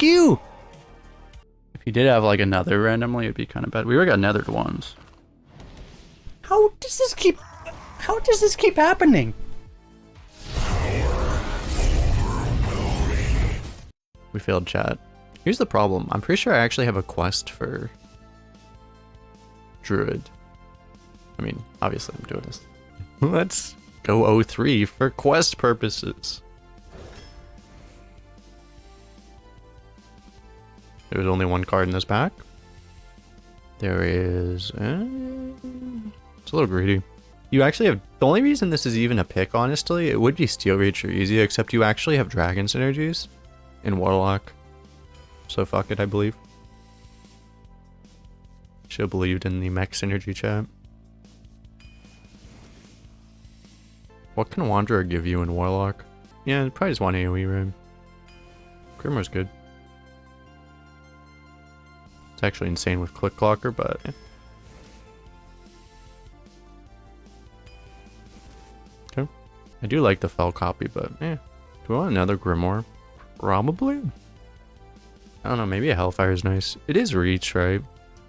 you! If he did have like another randomly, it'd be kind of bad. We already got nethered once. How does this keep happening? We failed chat. Here's the problem. I'm pretty sure I actually have a quest for Druid. I mean, obviously I'm doing this. Let's go 03 for quest purposes. There's only one card in this pack. There is... it's a little greedy. You actually have... The only reason this is even a pick, honestly, it would be Steel Reach or Easy, except you actually have Dragon synergies in Warlock. So fuck it, I believe. Should have believed in the mech synergy chat. What can Wanderer give you in Warlock? Yeah, probably just one AoE, right? Grimoire's good. It's actually insane with Click Clocker, but... Okay. I do like the Fell copy, but do we want another Grimoire? Probably? I don't know, maybe a Hellfire is nice. It is Reach, right?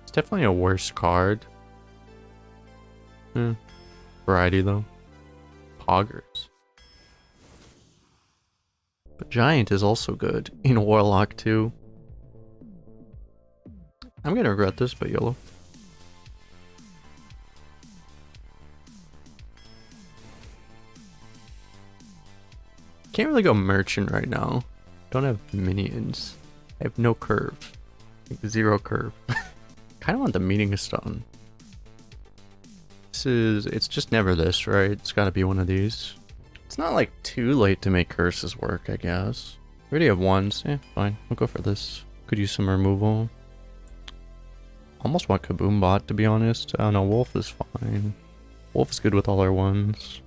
It's definitely a worse card. Variety, though. Poggers. But Giant is also good in Warlock, too. I'm gonna regret this, but YOLO. Can't really go Merchant right now. Don't have minions. I have no curve. Like 0 curve. Kinda want the Meaning Stone. It's just never this, right? It's gotta be one of these. It's not like too late to make curses work, I guess. We already have ones. Fine. We'll go for this. Could use some removal. Almost want Kaboom Bot, to be honest. I don't know, Wolf is fine. Wolf is good with all our ones.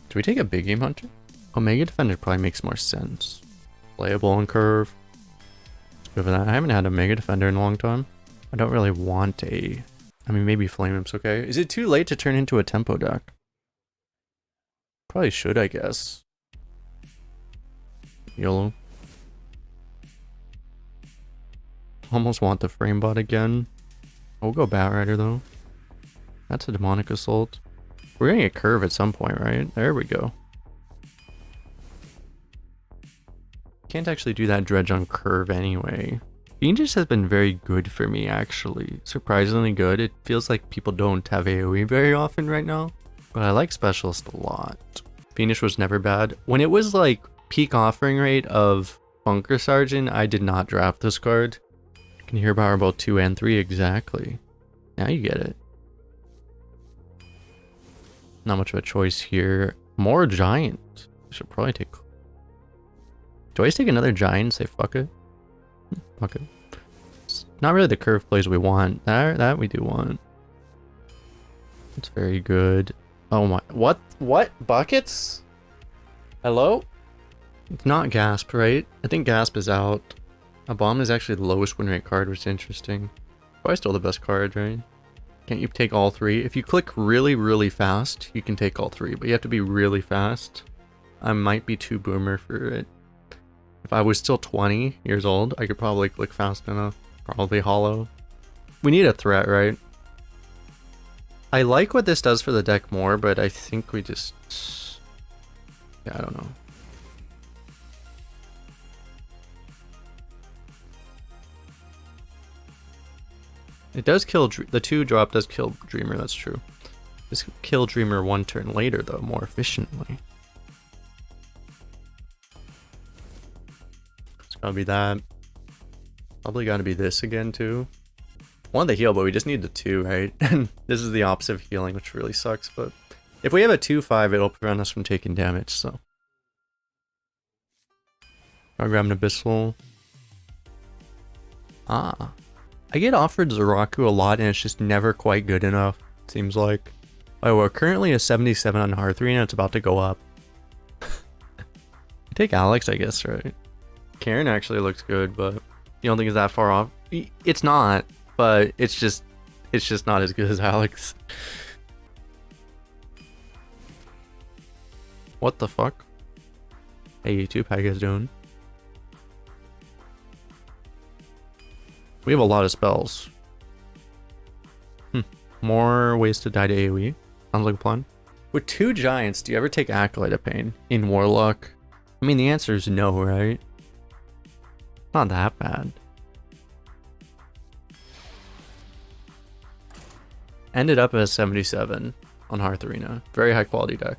Do we take a Big Game Hunter? Omega Defender probably makes more sense. Playable on curve. Let's go for that. I haven't had a Mega Defender in a long time. I don't really want a... I mean, maybe Flame Imp's okay. Is it too late to turn into a tempo deck? Probably should, I guess. YOLO. Almost want the Frame Bot again. We'll go Batrider though. That's a Demonic Assault. We're gonna get Curve at some point, right? There we go. Can't actually do that Dredge on Curve anyway. Fiendish has been very good for me, actually. Surprisingly good. It feels like people don't have AoE very often right now. But I like Specialist a lot. Fiendish was never bad. When it was like peak offering rate of Bunker Sergeant, I did not draft this card. You can hear Powerball 2 and 3 exactly. Now you get it. Not much of a choice here. More Giant. I should probably take... Do I just take another Giant and say fuck it? Fuck it. It's not really the curve plays we want. That we do want. It's very good. Oh my... What? What? Buckets? Hello? It's not Gasp, right? I think Gasp is out. A Bomb is actually the lowest win rate card, which is interesting. Probably still the best card, right? Can't you take all 3? If you click really, really fast, you can take all 3, but you have to be really fast. I might be too boomer for it. If I was still 20 years old, I could probably click fast enough. Probably hollow. We need a threat, right? I like what this does for the deck more, but I think we just... Yeah, I don't know. It does kill... The 2-drop does kill Dreamer, that's true. This could kill Dreamer 1 turn later, though, more efficiently. Gotta be that. Probably gotta be this again too. Want the heal, but we just need the 2, right? And this is the opposite of healing, which really sucks, but if we have a 2-5, it'll prevent us from taking damage, so. I'll grab an Abyssal. I get offered Zoraku a lot and it's just never quite good enough, it seems like. Oh, we're currently a 77 on Hearth Arena, it's about to go up. Take Alex, I guess, right? Karen actually looks good, but you don't think it's that far off? It's not, but it's just not as good as Alex. What the fuck? Hey YouTube, how you guys doing? We have a lot of spells. More ways to die to AoE. Sounds like a plan. With 2 giants, do you ever take Acolyte of Pain in Warlock? I mean, the answer is no, right? Not that bad. Ended up as 77 on Hearth Arena. Very high quality deck.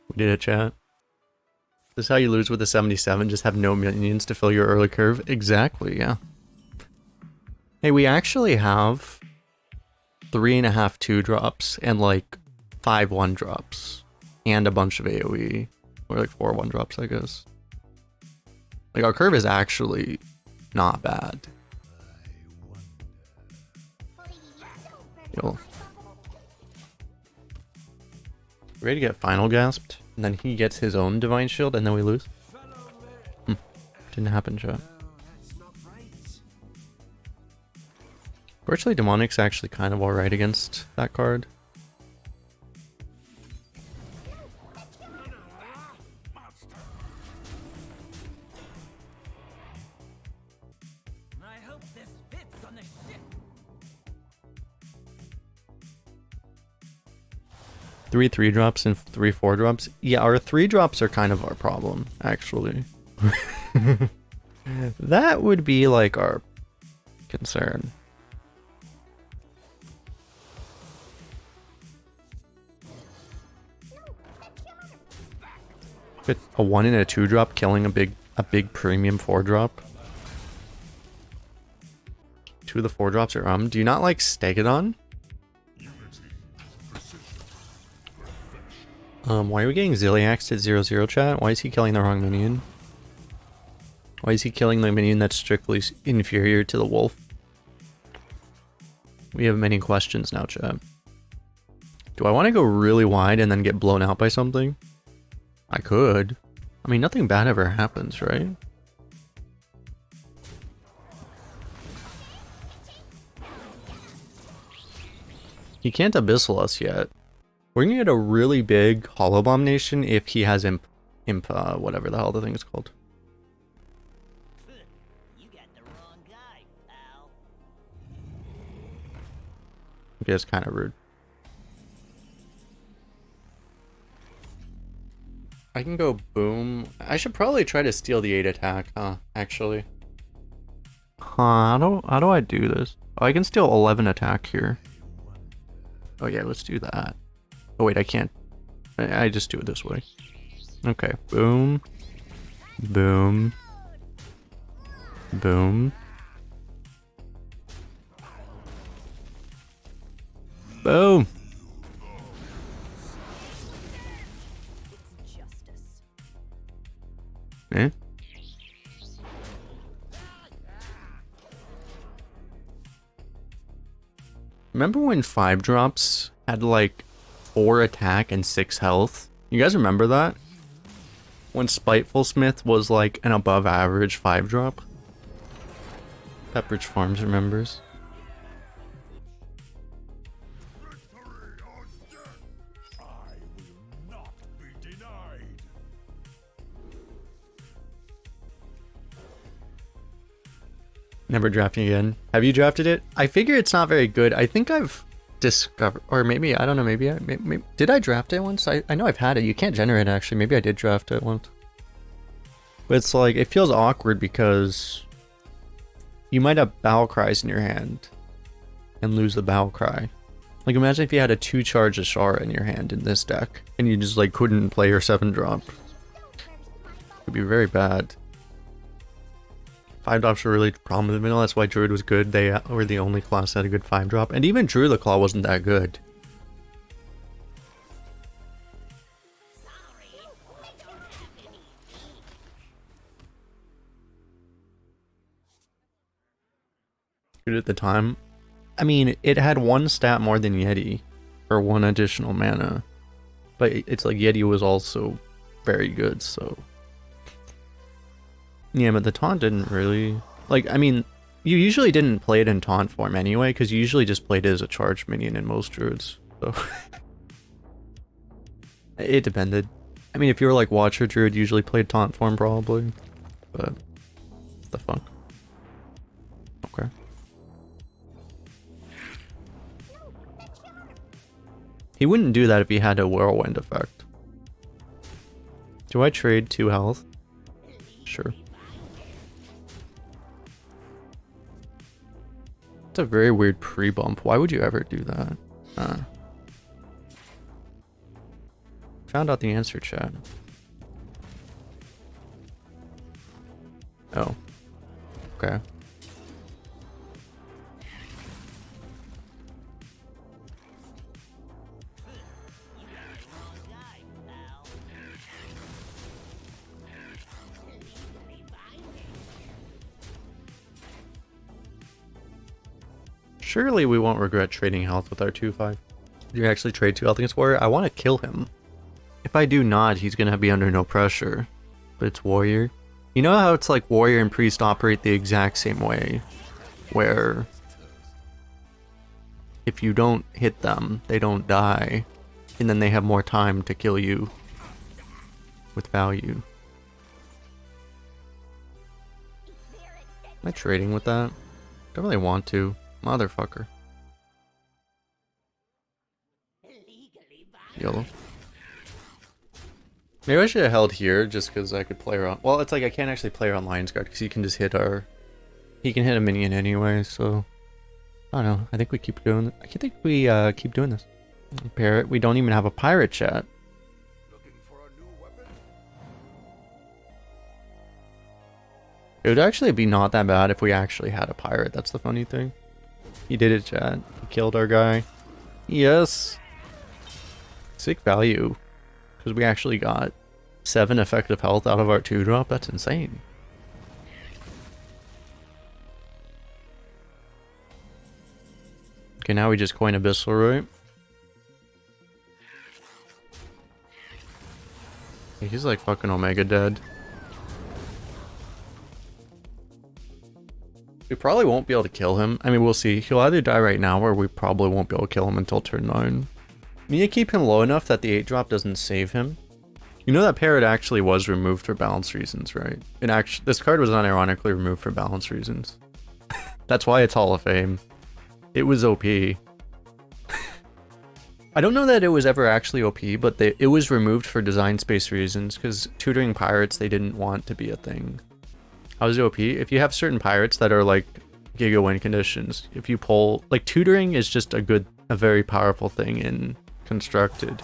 We did it, chat. This is how you lose with the 77, just have no minions to fill your early curve. Exactly, yeah. Hey, we actually have 3.5 2-drops and like 5 1-drops. And a bunch of AoE. Or like 4 1-drops, I guess. Like, our curve is actually not bad. Yo. Ready to get final gasped? And then he gets his own divine shield and then we lose? Didn't happen, chat. Virtually Demonic's actually kind of alright against that card. I hope this fits on the ship. 3 3-drops and 3 4-drops. Yeah, our 3-drops are kind of our problem, actually. That would be like our concern. With a 1 and a 2-drop killing a big premium 4-drop. 2 of the 4-drops are do you not like Stegadon? Why are we getting Zilliaxed at 0-0, chat? Why is he killing the wrong minion? Why is he killing the minion that's strictly inferior to the wolf? We have many questions now, chat. Do I want to go really wide and then get blown out by something? I could. I mean, nothing bad ever happens, right? He can't Abyssal us yet. We're gonna get a really big Hollow Bomb Nation if he has imp whatever the hell the thing is called. You got the wrong guy, pal. Okay, it's kind of rude. I can go boom. I should probably try to steal the 8 attack, huh? Actually. Huh, how do I do this? Oh, I can steal 11 attack here. Oh yeah, let's do that. Oh wait, I can't. I just do it this way. Okay, boom. Boom. Boom. Boom. It's justice. Eh? Remember when 5-drops had like 4 attack and 6 health? You guys remember that? When Spiteful Smith was like an above average 5-drop? Pepperidge Farms remembers. Never drafting again. Have you drafted it? I figure it's not very good. I think I've discovered, or maybe, I don't know, maybe did I draft it once? I know I've had it. You can't generate it, actually. Maybe I did draft it once. But it's like, it feels awkward because you might have Battle Cries in your hand and lose the Battle Cry. Like, imagine if you had a 2-charge Azshara in your hand in this deck and you just like couldn't play your 7-drop. It would be very bad. 5-drops were really prominent in the middle. That's why Druid was good. They were the only class that had a good 5-drop. And even Druid the Claw wasn't that good. Druid at the time. I mean, it had one stat more than Yeti, for one additional mana. But it's like Yeti was also very good, so... Yeah, but the taunt didn't really... Like, I mean, you usually didn't play it in taunt form anyway, because you usually just played it as a charge minion in most druids, so... It depended. I mean, if you were like Watcher Druid, usually played taunt form probably, but... The fuck? Okay. He wouldn't do that if he had a whirlwind effect. Do I trade 2 health? Sure. It's a very weird pre-bump. Why would you ever do that? Found out the answer, chat. Oh. Okay. Surely we won't regret trading health with our 2-5. Did you actually trade 2 health against Warrior? I want to kill him. If I do not, he's going to be under no pressure. But it's Warrior. You know how it's like Warrior and Priest operate the exact same way? Where if you don't hit them, they don't die. And then they have more time to kill you with value. Am I trading with that? Don't really want to. Motherfucker. Yellow. Maybe I should have held here just because I could play around. Well, it's like I can't actually play around Lion's Guard because he can just hit our... He can hit a minion anyway, so... I don't know. I think we keep doing... I think we keep doing this. Parrot. We don't even have a pirate chat. It would actually be not that bad if we actually had a pirate. That's the funny thing. He did it, chat. He killed our guy. Yes. Sick value. Because we actually got 7 effective health out of our 2-drop. That's insane. Okay, now we just coin Abyssal, right? He's like fucking Omega dead. We probably won't be able to kill him. I mean, we'll see. He'll either die right now or we probably won't be able to kill him until turn 9. We need to keep him low enough that the 8-drop doesn't save him. You know that Parrot actually was removed for balance reasons, right? And actually, this card was unironically removed for balance reasons. That's why it's Hall of Fame. It was OP. I don't know that it was ever actually OP, but it was removed for design space reasons, because tutoring pirates, they didn't want to be a thing. How is it OP? If you have certain pirates that are like Giga win conditions, if you pull... Like, tutoring is just a very powerful thing in Constructed.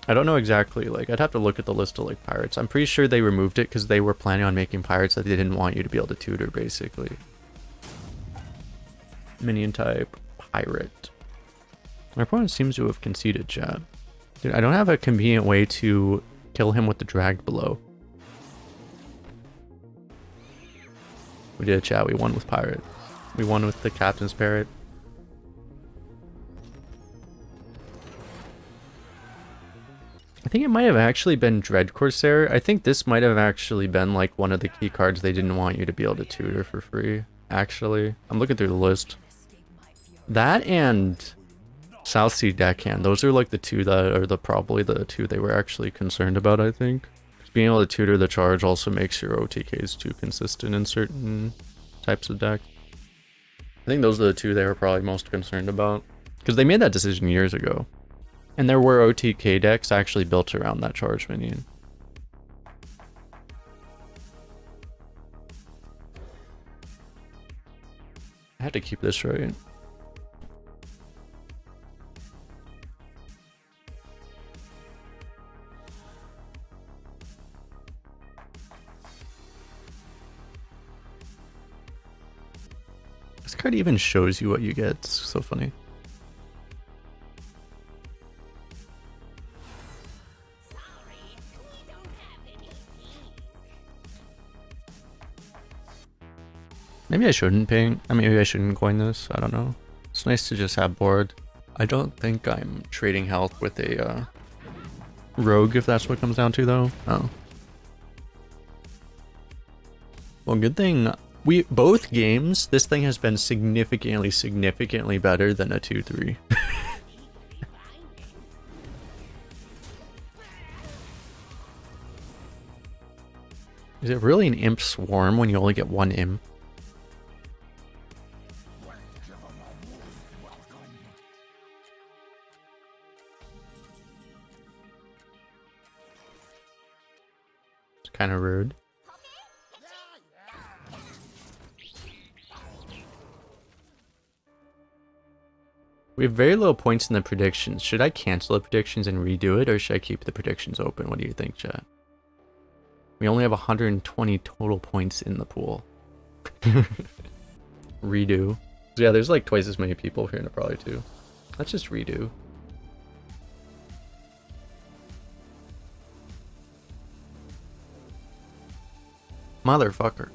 I don't know exactly, like, I'd have to look at the list of, like, pirates. I'm pretty sure they removed it because they were planning on making pirates that they didn't want you to be able to tutor, basically. Minion type, pirate. My opponent seems to have conceded, chat. Dude, I don't have a convenient way to kill him with the dragged below. We did, chat. We won with pirate. We won with the captain's parrot. I think it might have actually been Dread Corsair. I think this might have actually been like one of the key cards they didn't want you to be able to tutor for free. Actually, I'm looking through the list. That and South Sea Deckhand. Those are like the two that are probably the two they were actually concerned about, I think. Being able to tutor the charge also makes your OTKs too consistent in certain types of deck. I think those are the two they were probably most concerned about. Because they made that decision years ago. And there were OTK decks actually built around that charge minion. I had to keep this right. This card even shows you what you get. It's so funny. Maybe I shouldn't ping. I mean, maybe I shouldn't coin this. I don't know. It's It's nice to just have board. I don't think I'm trading health with a rogue if that's what it comes down to though. Oh. Well, good thing we both games this thing has been significantly better than a 2-3. Is it really an imp swarm when you only get one imp? It's kind of rude. We have very low points in the predictions. Should I cancel the predictions and redo it, or should I keep the predictions open? What do you think, chat? We only have 120 total points in the pool. Redo. So yeah, there's like twice as many people here in it probably too. Let's just redo. Motherfucker.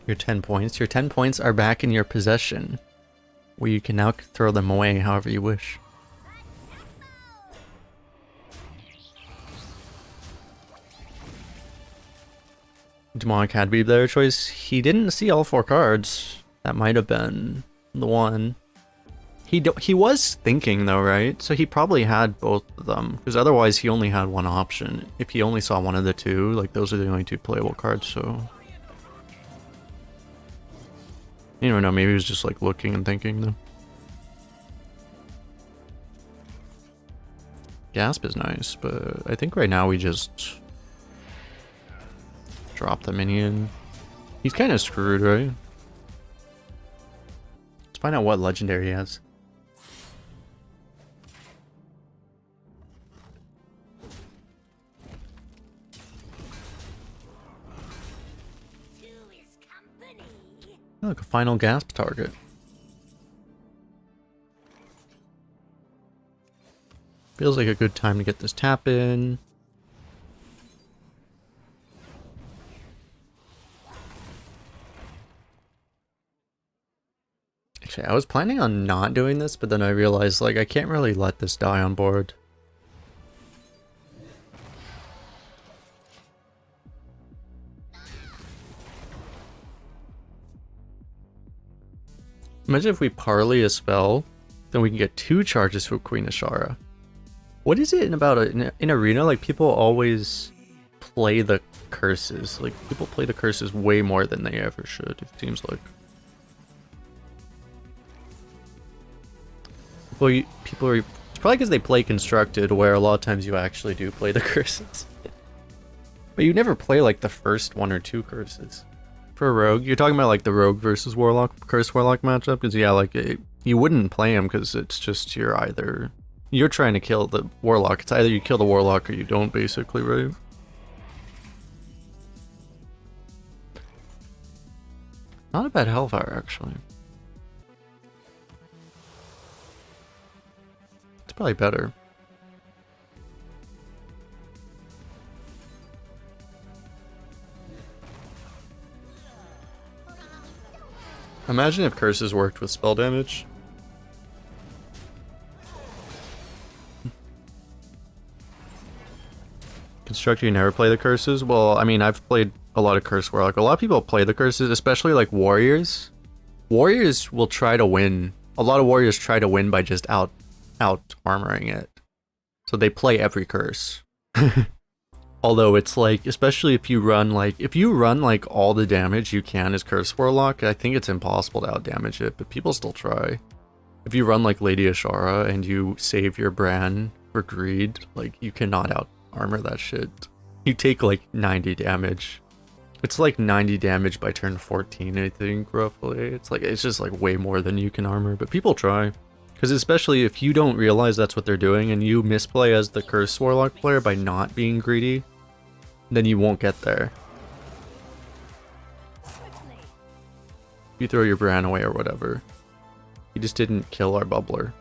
Your 10 points. Your 10 points are back in your possession, where you can now throw them away however you wish. Demonic had to be the better choice. He didn't see all 4 cards. That might have been the one. He was thinking though, right? So he probably had both of them, because otherwise he only had one option. If he only saw one of the two, like those are the only 2 playable cards, so... You don't know, maybe he was just like looking and thinking though. Gasp is nice, but I think right now we just drop the minion. He's kind of screwed, right? Let's find out what legendary he has. Oh, look, a final gasp target. Feels like a good time to get this tap in. Actually, I was planning on not doing this, but then I realized like I can't really let this die on board. Imagine if we parley a spell, then we can get 2 charges for Queen Azshara. What is it about in Arena? Like people always play the curses. Like people play the curses way more than they ever should. It seems like. People are. It's probably because they play constructed, where a lot of times you actually do play the curses. But you never play like the first 1 or 2 curses. For a rogue, you're talking about like the rogue versus warlock, curse warlock matchup, because yeah, like you wouldn't play him because it's just you're trying to kill the warlock. It's either you kill the warlock or you don't, basically, right? Not a bad hellfire, actually. It's probably better. Imagine if curses worked with spell damage. Constructor, you never play the curses? Well, I mean, I've played a lot of curse warlock. A lot of people play the curses, especially like warriors. Warriors will try to win. A lot of warriors try to win by just out armoring it. So they play every curse. Although it's like, especially if you run like all the damage you can as Curse Warlock, I think it's impossible to outdamage it, but people still try. If you run like Lady Azshara and you save your Bran for greed, like you cannot out armor that shit. You take like 90 damage. It's like 90 damage by turn 14, I think, roughly. It's just like way more than you can armor, but people try. Because especially if you don't realize that's what they're doing and you misplay as the Curse Warlock player by not being greedy, then you won't get there. You throw your Bran away or whatever. You just didn't kill our bubbler.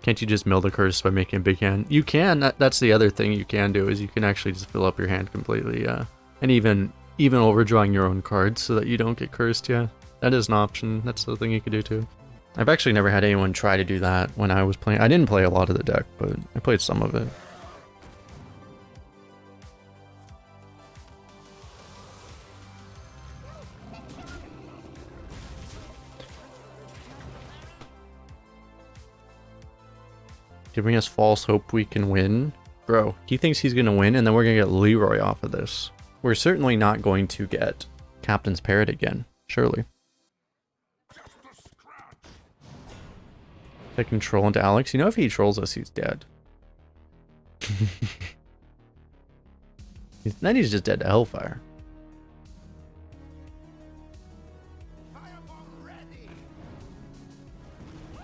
Can't you just mill the curse by making a big hand? You can. That's the other thing you can do, is you can actually just fill up your hand completely, yeah. And even overdrawing your own cards so that you don't get cursed, yeah. That is an option. That's the thing you could do too. I've actually never had anyone try to do that when I was playing. I didn't play a lot of the deck, but I played some of it. Giving us false hope we can win. Bro, he thinks he's going to win, and then we're going to get Leroy off of this. We're certainly not going to get Captain's Parrot again, surely. Take control into Alex. You know, if he trolls us, he's dead. Then he's just dead to Hellfire.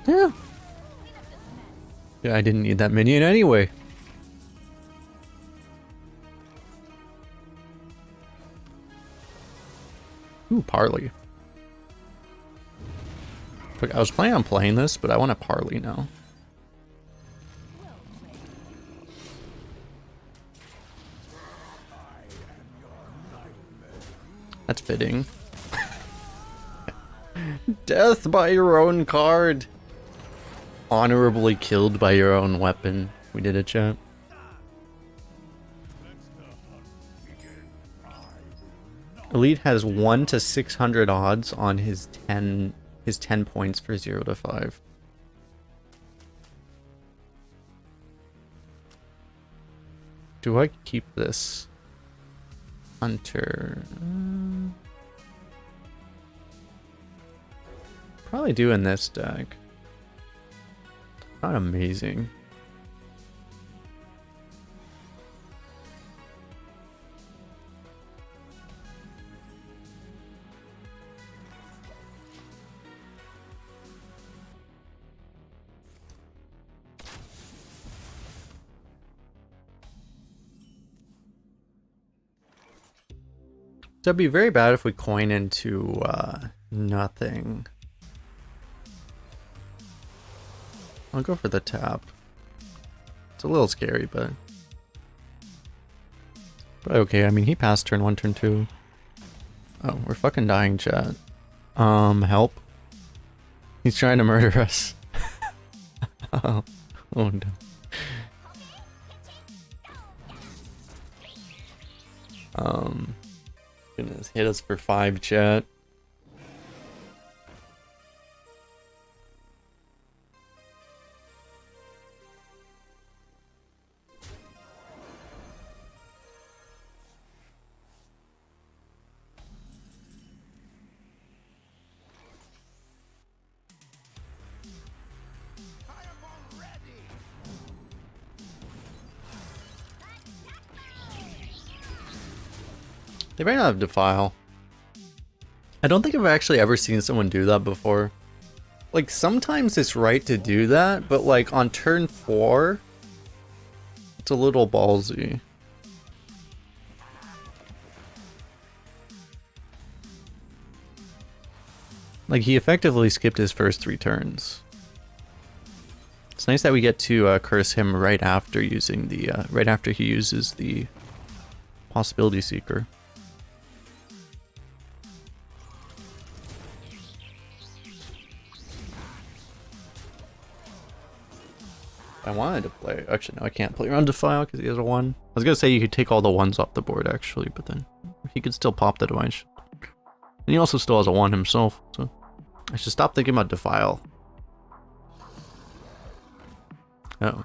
Yeah. Yeah, I didn't need that minion anyway. Ooh, Parley. Look, I was planning on playing this, but I want a Parley now. That's fitting. Death by your own card. Honorably killed by your own weapon. We did it, chat. Elite has 1 to 600 odds on his 10 points for 0 to 5. Do I keep this? Hunter. Probably do in this deck. Not amazing. That'd be very bad if we coin into nothing. I'll go for the tap. It's a little scary, but okay. I mean, he passed turn 1, turn 2. Oh, we're fucking dying, chat. Help. He's trying to murder us. Oh no. Goodness, hit us for 5, chat. They might not have Defile. I don't think I've actually ever seen someone do that before. Like, sometimes it's right to do that, but like on turn 4, it's a little ballsy. Like, he effectively skipped his first 3 turns. It's nice that we get to curse him right after using the right after he uses the Possibility Seeker. I wanted to play. Actually, no, I can't play around Defile because he has a 1. I was gonna say you could take all the 1s off the board actually, but then he could still pop the device. And he also still has a 1 himself, so I should stop thinking about Defile. Oh.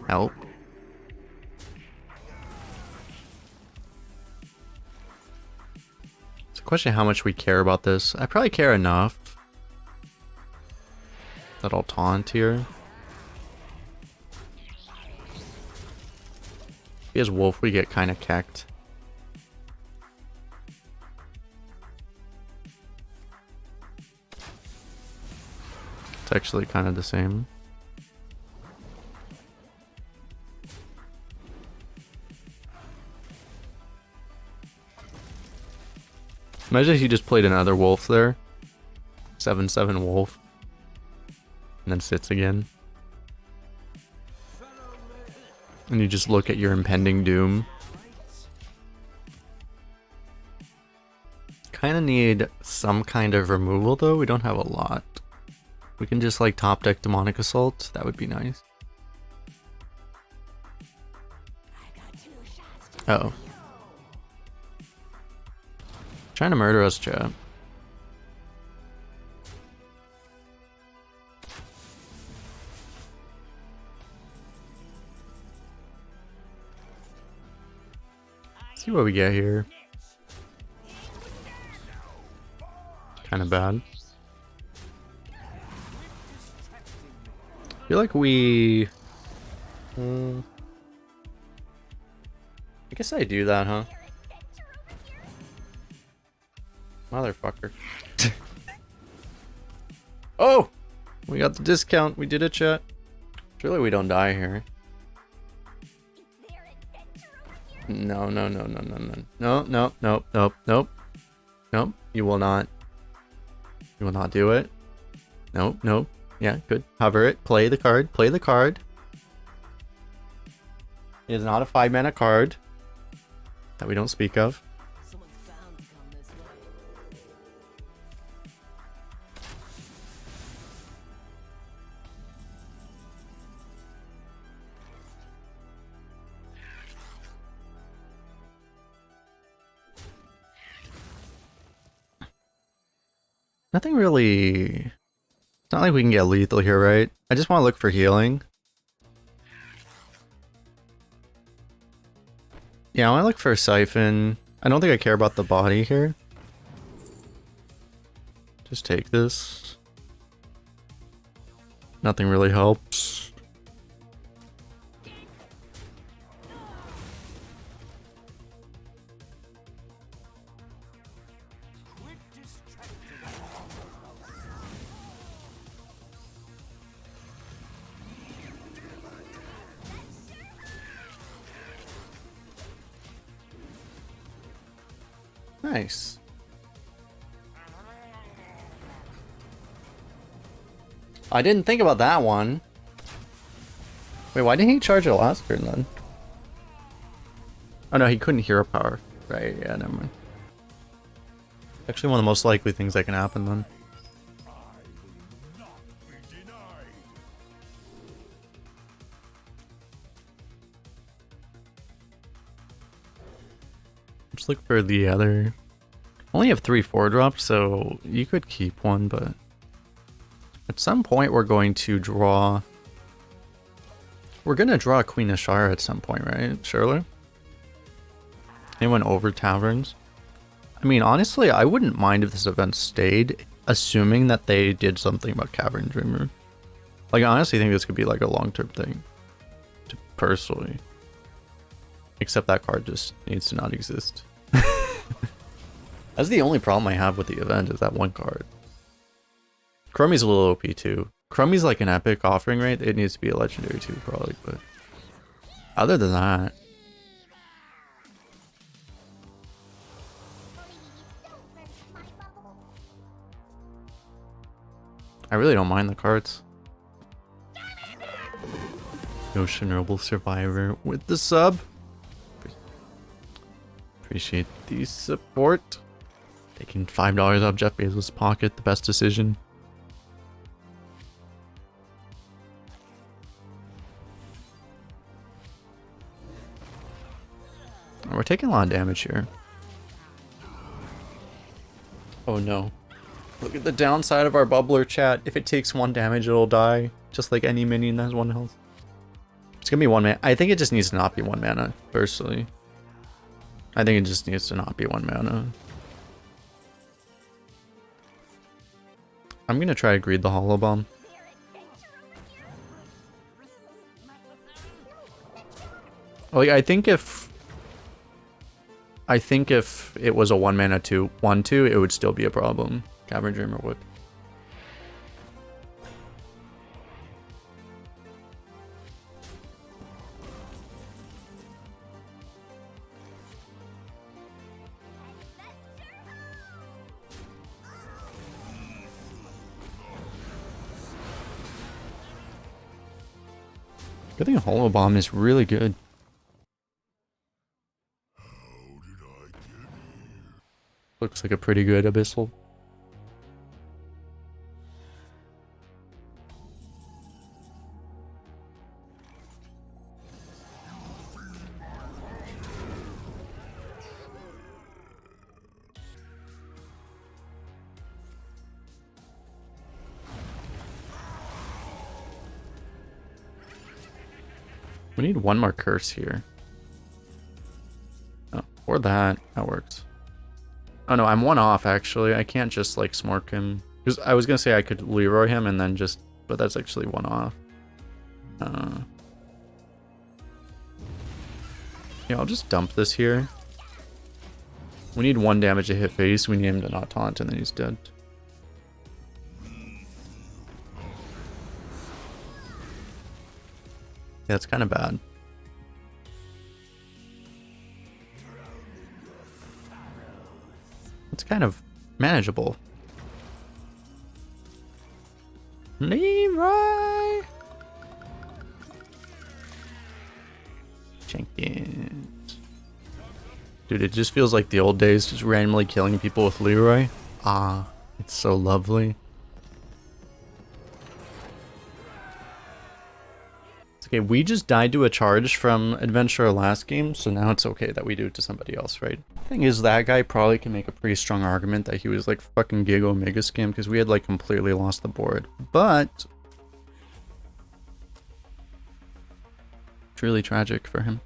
Help. It's a question how much we care about this. I probably care enough that I'll taunt here. If he has Wolf, we get kind of kecked. It's actually kind of the same. Imagine if you just played another Wolf there. 7/7 Wolf. And then sits again. And you just look at your impending doom. kind of need some kind of removal though. We don't have a lot. We can just like top deck Demonic Assault. That would be nice. Uh oh. Trying to murder us, chat. See what we get here. Kind of bad. I feel like we... I guess I do that, huh? Motherfucker. Oh! We got the discount. We did it, chat. Surely we don't die here. No, no, no, no, no, no. No, no, nope, nope, nope. Nope, you will not. You will not do it. Nope, nope. Yeah, good. Hover it. Play the card. Play the card. It is not a 5-mana card that we don't speak of. Nothing really... It's not like we can get lethal here, right? I just want to look for healing. Yeah, I want to look for a Siphon. I don't think I care about the body here. Just take this. Nothing really helps. Nice. I didn't think about that one. Wait, why didn't he charge it last turn then? Oh no, he couldn't hero power. Right, yeah, never mind. Actually one of the most likely things that can happen then. Just look for the other... Only have 3 4-drops, so you could keep one, but... At some point we're going to draw... We're gonna draw Queen Azshara at some point, right? Surely? Anyone over Taverns? I mean, honestly, I wouldn't mind if this event stayed, assuming that they did something about Cavern Dreamer. Like, I honestly think this could be like a long-term thing. Personally. Except that card just needs to not exist. That's the only problem I have with the event, is that one card. Crummy's a little OP too. Crummy's like an epic offering rate. It needs to be a legendary too, probably, but... Other than that... I really don't mind the cards. Ocean Noble Survivor with the sub. Appreciate the support. Taking $5 off Jeff Bezos' pocket, the best decision. We're taking a lot of damage here. Oh no. Look at the downside of our bubbler, chat. If it takes 1 damage, it'll die. Just like any minion that has 1 health. It's gonna be 1 mana. I think it just needs to not be 1 mana, personally. I think it just needs to not be 1 mana. I'm gonna try to greed the Hollow Bomb. Like, I think if it was a 1 mana 1/2, it would still be a problem. Cavern Dreamer would. I think a Hollow Bomb is really good. Looks like a pretty good abyssal. We need one more curse here. Oh, or that. That works. Oh no, I'm one off actually. I can't just like smork him. Because I was gonna say I could Leroy him and then just, but that's actually one off. Yeah, I'll just dump this here. We need 1 damage to hit face. We need him to not taunt and then he's dead. Yeah, it's kind of bad. It's kind of manageable. Leroy! Jenkins. Dude, it just feels like the old days, just randomly killing people with Leroy. Ah, it's so lovely. Okay, we just died to a charge from Adventure last game, so now it's okay that we do it to somebody else, right? Thing is, that guy probably can make a pretty strong argument that he was like fucking Giga Omega Scam because we had like completely lost the board. But it's really tragic for him.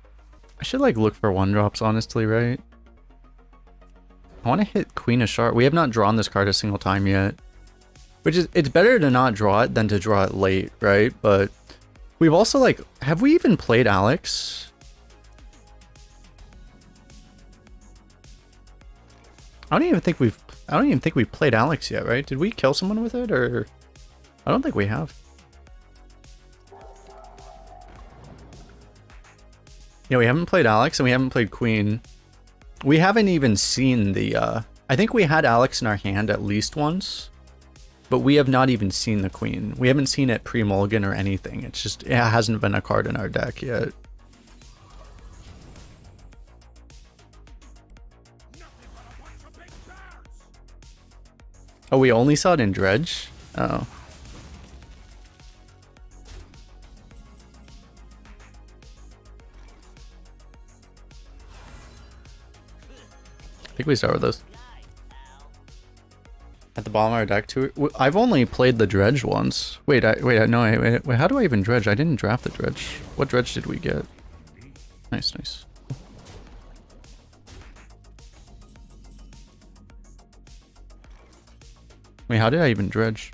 I should like look for 1-drops, honestly, right? I want to hit Queen Azshara. We have not drawn this card a single time yet. Which is, it's better to not draw it than to draw it late, right? But we've also like, have we even played Alex? I don't even think we've played Alex yet, right? Did we kill someone with it, or I don't think we have. Yeah, we haven't played Alex and we haven't played Queen. We haven't even seen the I think we had Alex in our hand at least once, but we have not even seen the Queen. We haven't seen it pre-mulligan or anything. It's just, it hasn't been a card in our deck yet. Oh, we only saw it in Dredge? Oh. I think we start with this. At the bottom of our deck too. I've only played the Dredge once. Wait, wait, how do I even Dredge? I didn't draft the Dredge. What Dredge did we get? Nice, nice. Wait, how did I even Dredge?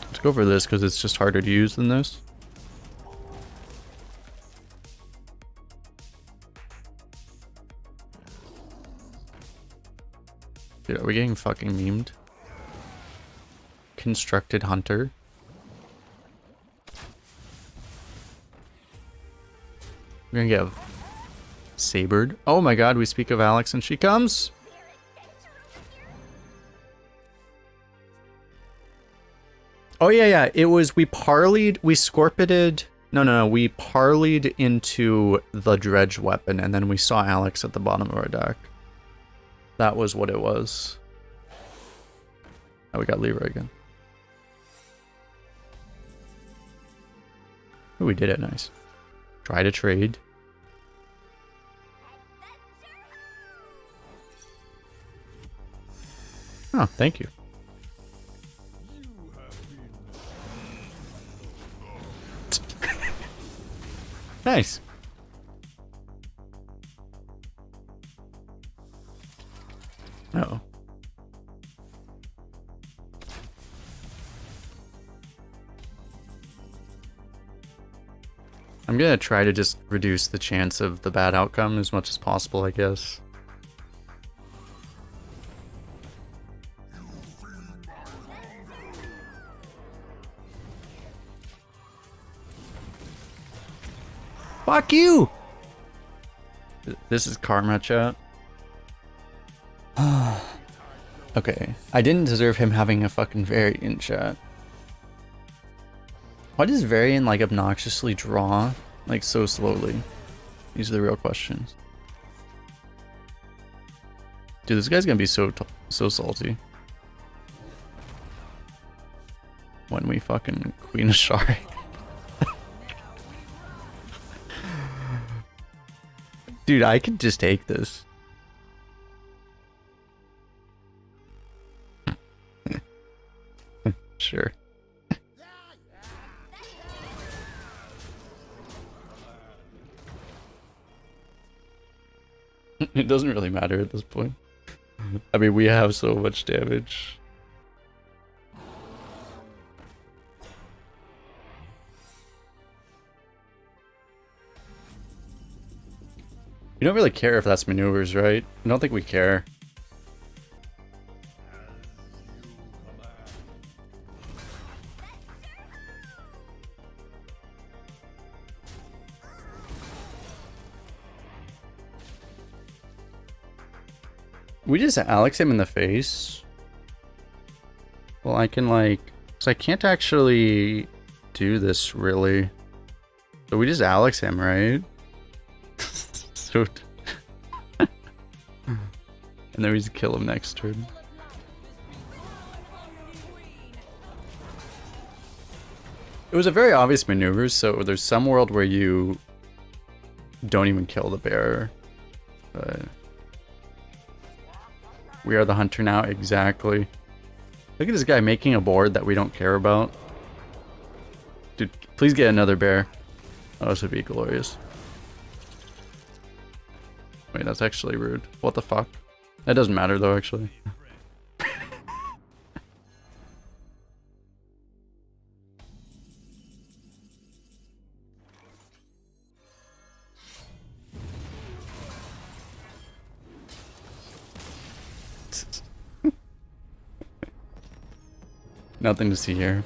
Let's go for this because it's just harder to use than this. Dude, are we getting fucking memed? Constructed Hunter. We're gonna get Sabered. Oh my god, we speak of Alex and she comes! Oh yeah, it was, we parlayed, we scorpited, no, we parlayed into the Dredge weapon and then we saw Alex at the bottom of our deck. That was what it was. Oh, we got Leroy again. Oh, we did it, nice. Try to trade. Oh, thank you. Nice. Uh-oh. I'm gonna try to just reduce the chance of the bad outcome as much as possible, I guess. Fuck you! This is karma, chat. Okay, I didn't deserve him having a fucking Varian, chat. Why does Varian like obnoxiously draw like so slowly? These are the real questions. Dude, this guy's gonna be so salty when we fucking Queen Azshara. Dude, I could just take this. Sure. It doesn't really matter at this point. I mean, we have so much damage. You don't really care if that's maneuvers, right? I don't think we care. We just Alex him in the face. Well, I can like... So I can't actually do this, really. So we just Alex him, right? So... and then we just kill him next turn. It was a very obvious maneuver, so there's some world where you don't even kill the bear. But... we are the hunter now, exactly. Look at this guy making a board that we don't care about. Dude, please get another bear. Oh, this would be glorious. Wait, that's actually rude. What the fuck? That doesn't matter though, actually. Nothing to see here.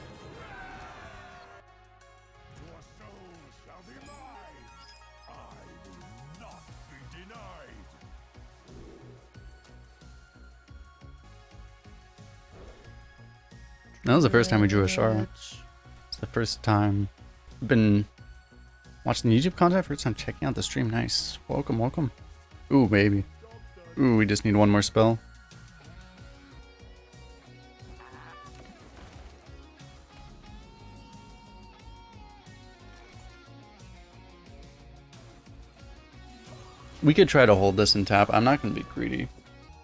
That was the first time we drew Azshara. It's the first time. I've been watching the YouTube content, first time checking out the stream. Nice. Welcome, welcome. Ooh, baby. Ooh, we just need one more spell. We could try to hold this and tap. I'm not going to be greedy.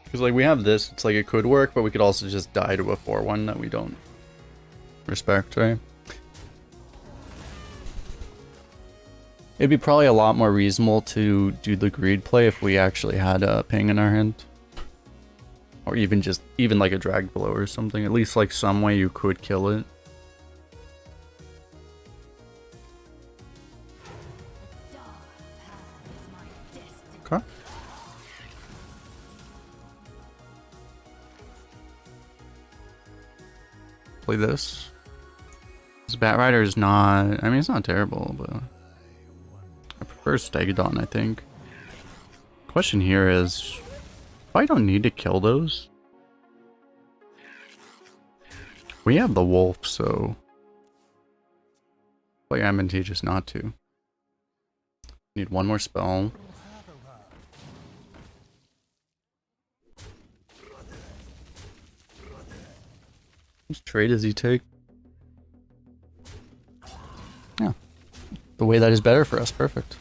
Because like we have this, it's like it could work, but we could also just die to a 4-1 that we don't respect, right? It'd be probably a lot more reasonable to do the greed play if we actually had a ping in our hand. Or even like a drag blow or something. At least like some way you could kill it. Okay. Play this. This Bat Rider is not... I mean, it's not terrible, but... I prefer Stegodon, I think. Question here is... if I don't need to kill those... we have the wolf, so... like advantageous not to. Need one more spell. Which trade does he take? Yeah. The way that is better for us. Perfect.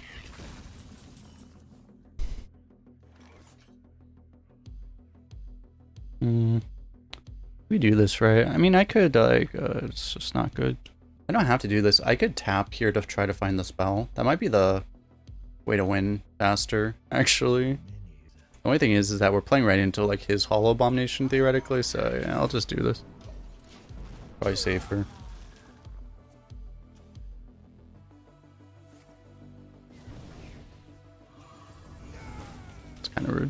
We do this, right? I mean, I could, like, it's just not good. I don't have to do this. I could tap here to try to find the spell. That might be the way to win faster, actually. The only thing is that we're playing right into, like, his Hollow Abomination, theoretically, so yeah, I'll just do this. Probably safer. It's kind of rude.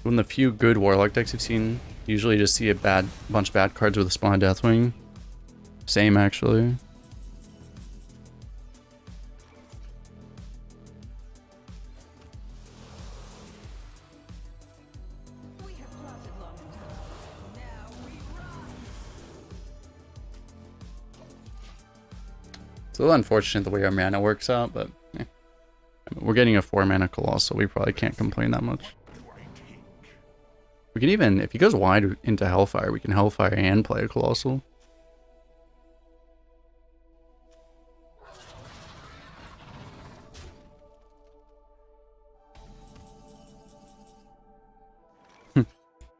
One of the few good Warlock decks I've seen, usually just see a bunch of bad cards with a Spawn Deathwing. Same, actually. It's a little unfortunate the way our mana works out, but we're getting a 4-mana Colossal, so we probably can't complain that much. We can even, if he goes wide into Hellfire, we can Hellfire and play a Colossal.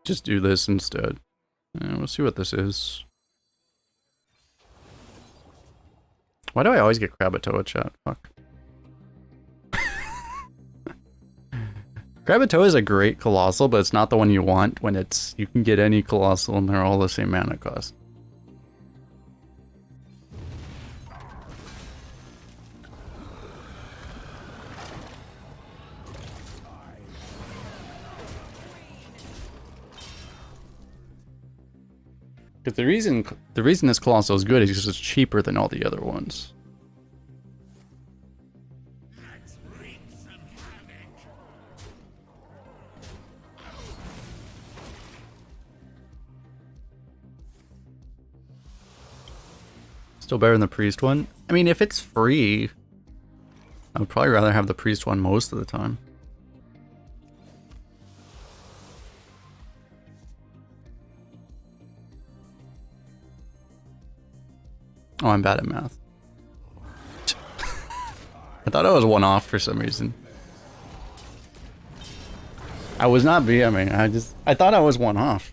Just do this instead. We'll see what this is. Why do I always get Krakatoa chat? Fuck. Krakatoa is a great Colossal, but it's not the one you want when it's... You can get any Colossal and they're all the same mana cost. Because the reason this Colossal is good is because it's cheaper than all the other ones. Still better than the Priest one. I mean, if it's free, I would probably rather have the Priest one most of the time. Oh, I'm bad at math. I thought I was one off for some reason. I was not BMing, I thought I was one off.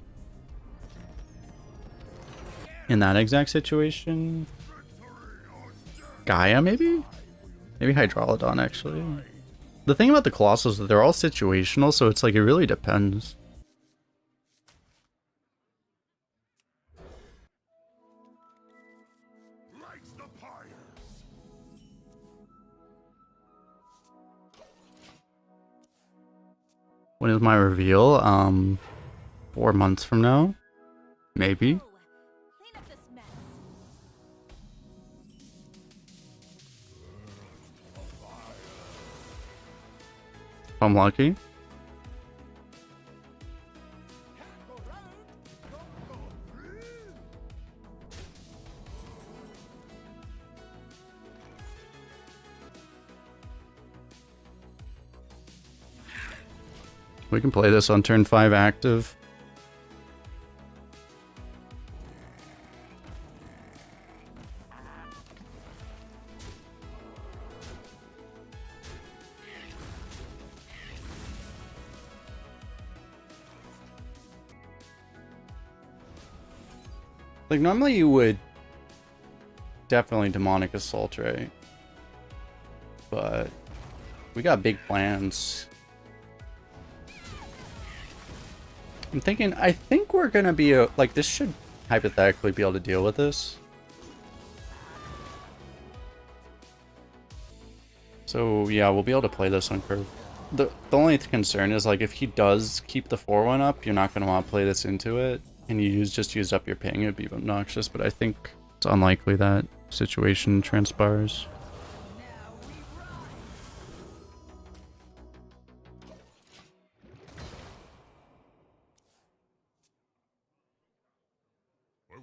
In that exact situation? Gaia, maybe? Maybe Hydralodon, actually. The thing about the Colossals is that they're all situational, so it's like, it really depends. When is my reveal? 4 months from now? Maybe. If I'm lucky. We can play this on turn 5 active. Like, normally you would definitely Demonic Assault, right? But we got big plans. I'm thinking, I think we're gonna be, like, this should hypothetically be able to deal with this. So, yeah, we'll be able to play this on curve. The only concern is, like, if he does keep the 4-1 up, you're not gonna want to play this into it, and you just used up your ping, it'd be obnoxious, but I think it's unlikely that situation transpires.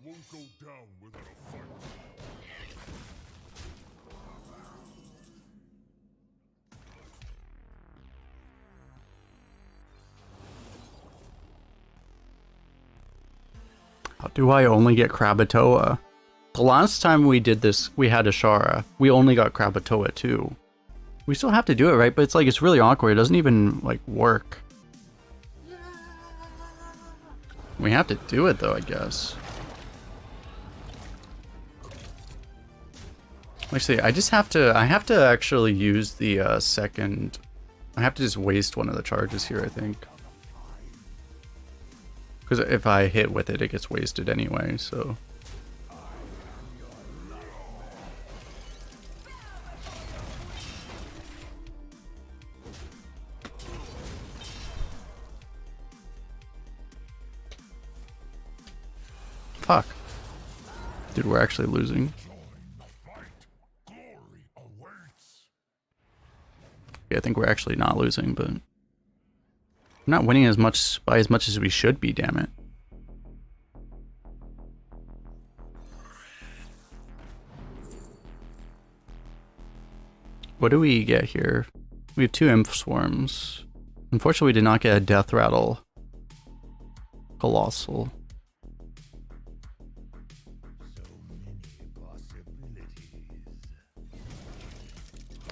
Won't go down without a fight. How do I only get Krakatoa? The last time we did this, we had Azshara. We only got Krakatoa too. We still have to do it, right? But it's like, it's really awkward. It doesn't even, like, work. We have to do it though, I guess. Actually, I have to actually use the second. I have to just waste one of the charges here, I think. Because if I hit with it, it gets wasted anyway, so. Fuck. Dude, we're actually losing. I think we're actually not losing, but we're not winning as much as we should be, damn it. What do we get here? We have 2 Imp Swarms. Unfortunately, we did not get a Death Rattle. Colossal.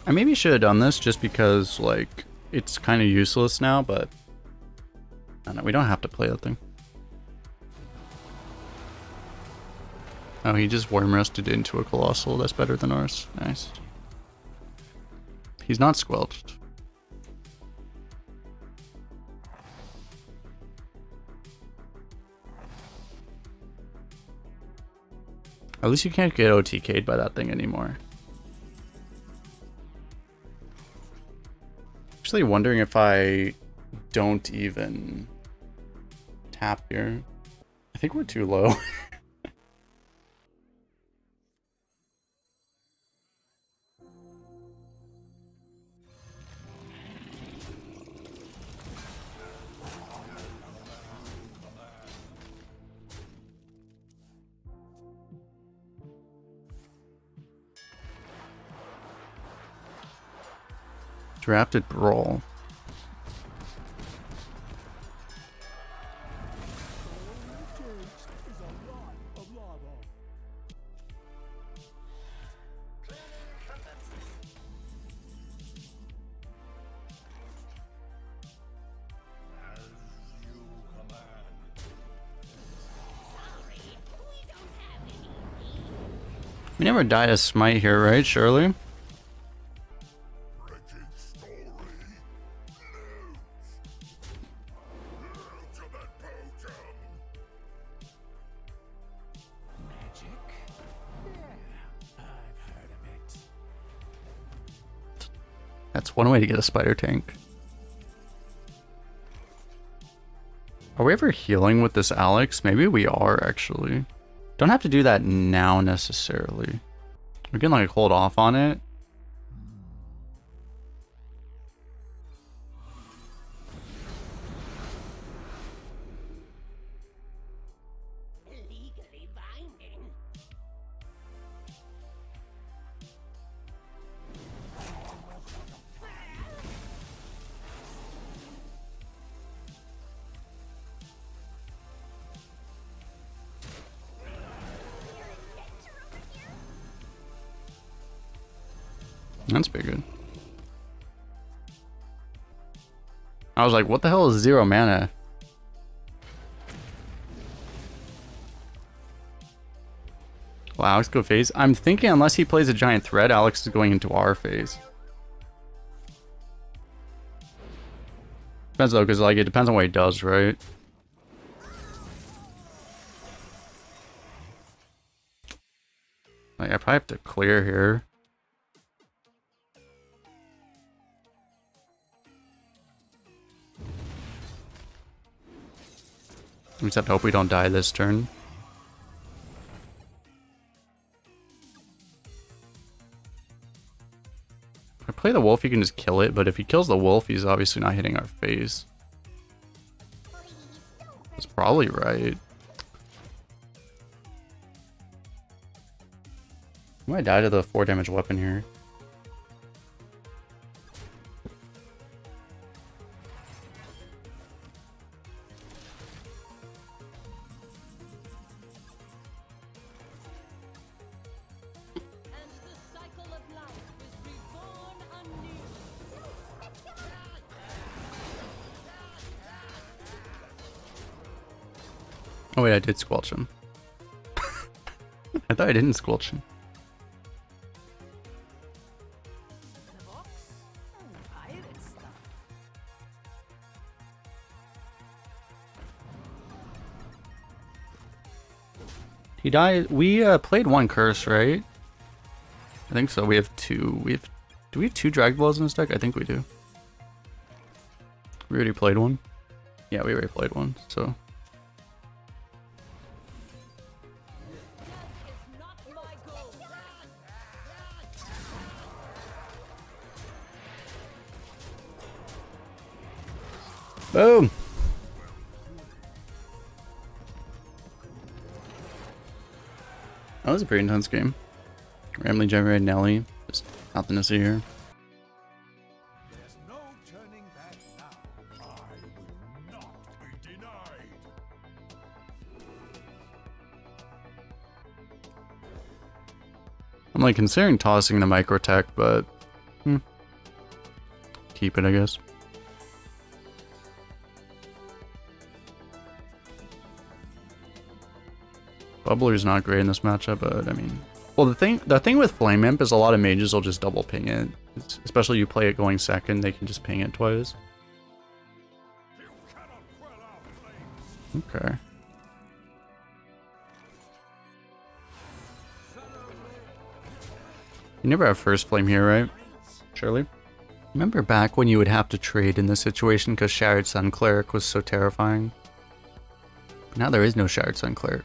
I maybe should have done this just because, like, it's kind of useless now, but I don't know, we don't have to play that thing. Oh, he just Worm Rusted into a Colossal. That's better than ours. Nice. He's not squelched. At least you can't get OTK'd by that thing anymore. Actually wondering if I don't even tap here. I think we're too low. Drafted Brawl. We never died a smite here, right, Shirley? That's one way to get a spider tank. Are we ever healing with this Alex? Maybe we are, actually. Don't have to do that now, necessarily. We can, like, hold off on it. Legally binding. That's pretty good. I was like, what the hell is 0 mana? Will Alex go phase? I'm thinking unless he plays a giant threat, Alex is going into our phase. Depends though, because like it depends on what he does, right? Like I probably have to clear here. We just have to hope we don't die this turn. If I play the wolf, he can just kill it, but if he kills the wolf, he's obviously not hitting our phase. That's probably right. I might die to the 4 damage weapon here. Oh wait, I did squelch him. I thought I didn't squelch him. He died. We played 1 curse, right? I think so. We have 2. Do we have 2 drag blows in this deck? I think we do. We already played 1. Yeah, we already played 1. So. Boom! That was a pretty intense game. Randomly generated Nelly. Just nothing to see here. I'm like considering tossing the microtech, but keep it, I guess. Bubbler's not great in this matchup, but I mean, well, the thing with Flame Imp is a lot of mages will just double ping it. Especially you play it going second, they can just ping it twice. Okay. You never have first flame here, right? Surely? Remember back when you would have to trade in this situation because Shattered Sun Cleric was so terrifying? But now there is no Shattered Sun Cleric.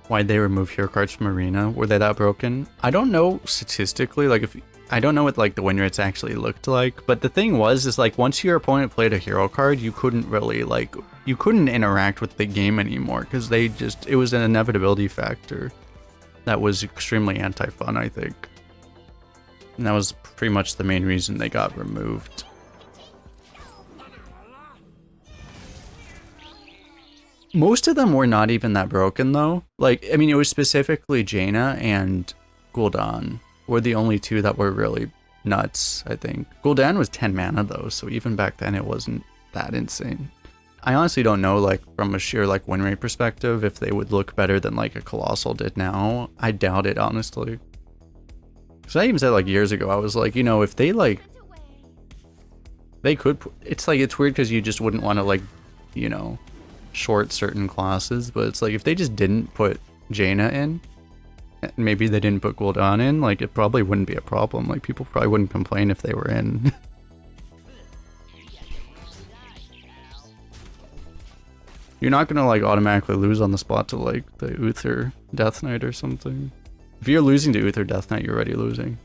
Why'd they remove hero cards from Arena? Were they that broken? I don't know statistically, like I don't know what like the win rates actually looked like, but the thing was is like once your opponent played a hero card, you couldn't really like, you couldn't interact with the game anymore because it was an inevitability factor that was extremely anti-fun, I think. And that was pretty much the main reason they got removed. Most of them were not even that broken though. Like, I mean, it was specifically Jaina and Gul'dan were the only two that were really nuts, I think. Gul'dan was 10 mana though, so even back then it wasn't that insane. I honestly don't know, like, from a sheer, like, win rate perspective, if they would look better than, like, a Colossal did now. I doubt it, honestly. Because I even said, like, years ago, I was like, you know, if they, like, they could, it's like, it's weird because you just wouldn't want to, like, you know, short certain classes, but it's like, if they just didn't put Jaina in, maybe they didn't put Gul'dan in, like, it probably wouldn't be a problem. Like, people probably wouldn't complain if they were in. You're not gonna, like, automatically lose on the spot to, like, the Uther Death Knight or something. If you're losing to Uther Death Knight, you're already losing.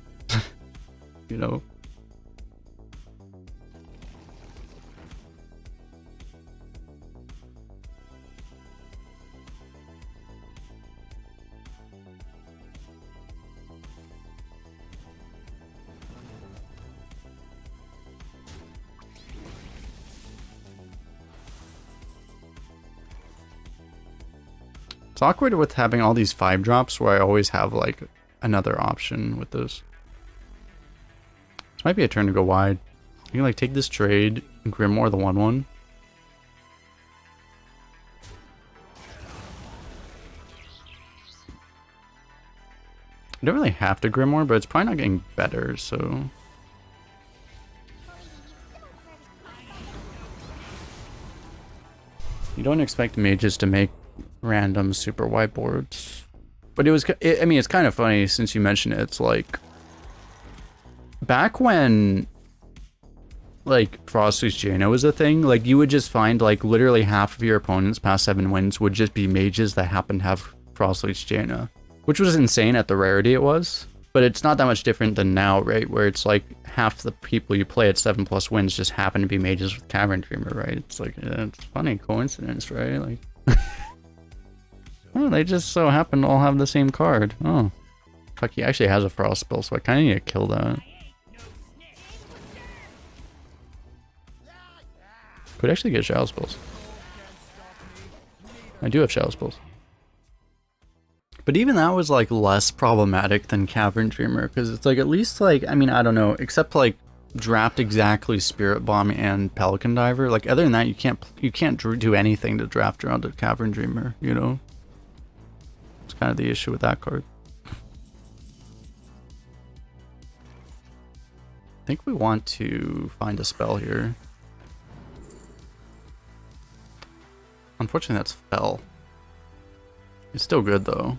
You know? It's awkward with having all these 5-drops where I always have, like, another option with this. This might be a turn to go wide. You can, like, take this trade, Grimoire the 1/1. You don't really have to Grimoire, but it's probably not getting better, so... You don't expect mages to make random super whiteboards. But I mean, it's kind of funny since you mentioned it. It's like, back when, like, Frostleaf Jaina was a thing, like, you would just find, like, literally half of your opponents past 7 wins would just be mages that happen to have Frostleaf Jaina, which was insane at the rarity it was. But it's not that much different than now, right? Where it's like half the people you play at 7+ wins just happen to be mages with Cavern Dreamer, right? It's like, it's funny coincidence, right? Like, oh, they just so happen to all have the same card. Oh, fuck, he actually has a frost spell, so I kind of need to kill that. Could actually get shadow spells. I do have shadow spells. But even that was, like, less problematic than Cavern Dreamer, because it's like, at least, like, I mean, I don't know, except like draft exactly Spirit Bomb and Pelican Diver. Like, other than that, you can't do anything to draft around a Cavern Dreamer, you know? It's kind of the issue with that card. I think we want to find a spell here. Unfortunately, that's Fell. It's still good, though.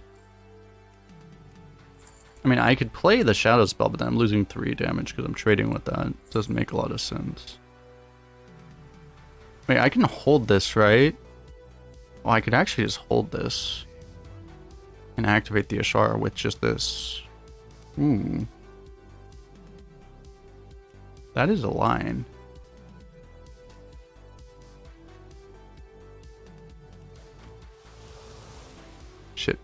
I mean, I could play the Shadow spell, but then I'm losing 3 damage because I'm trading with that. It doesn't make a lot of sense. Wait, I can hold this, right? Well, I could actually just hold this and activate the Azshara with just this. Ooh. That is a line. Shit.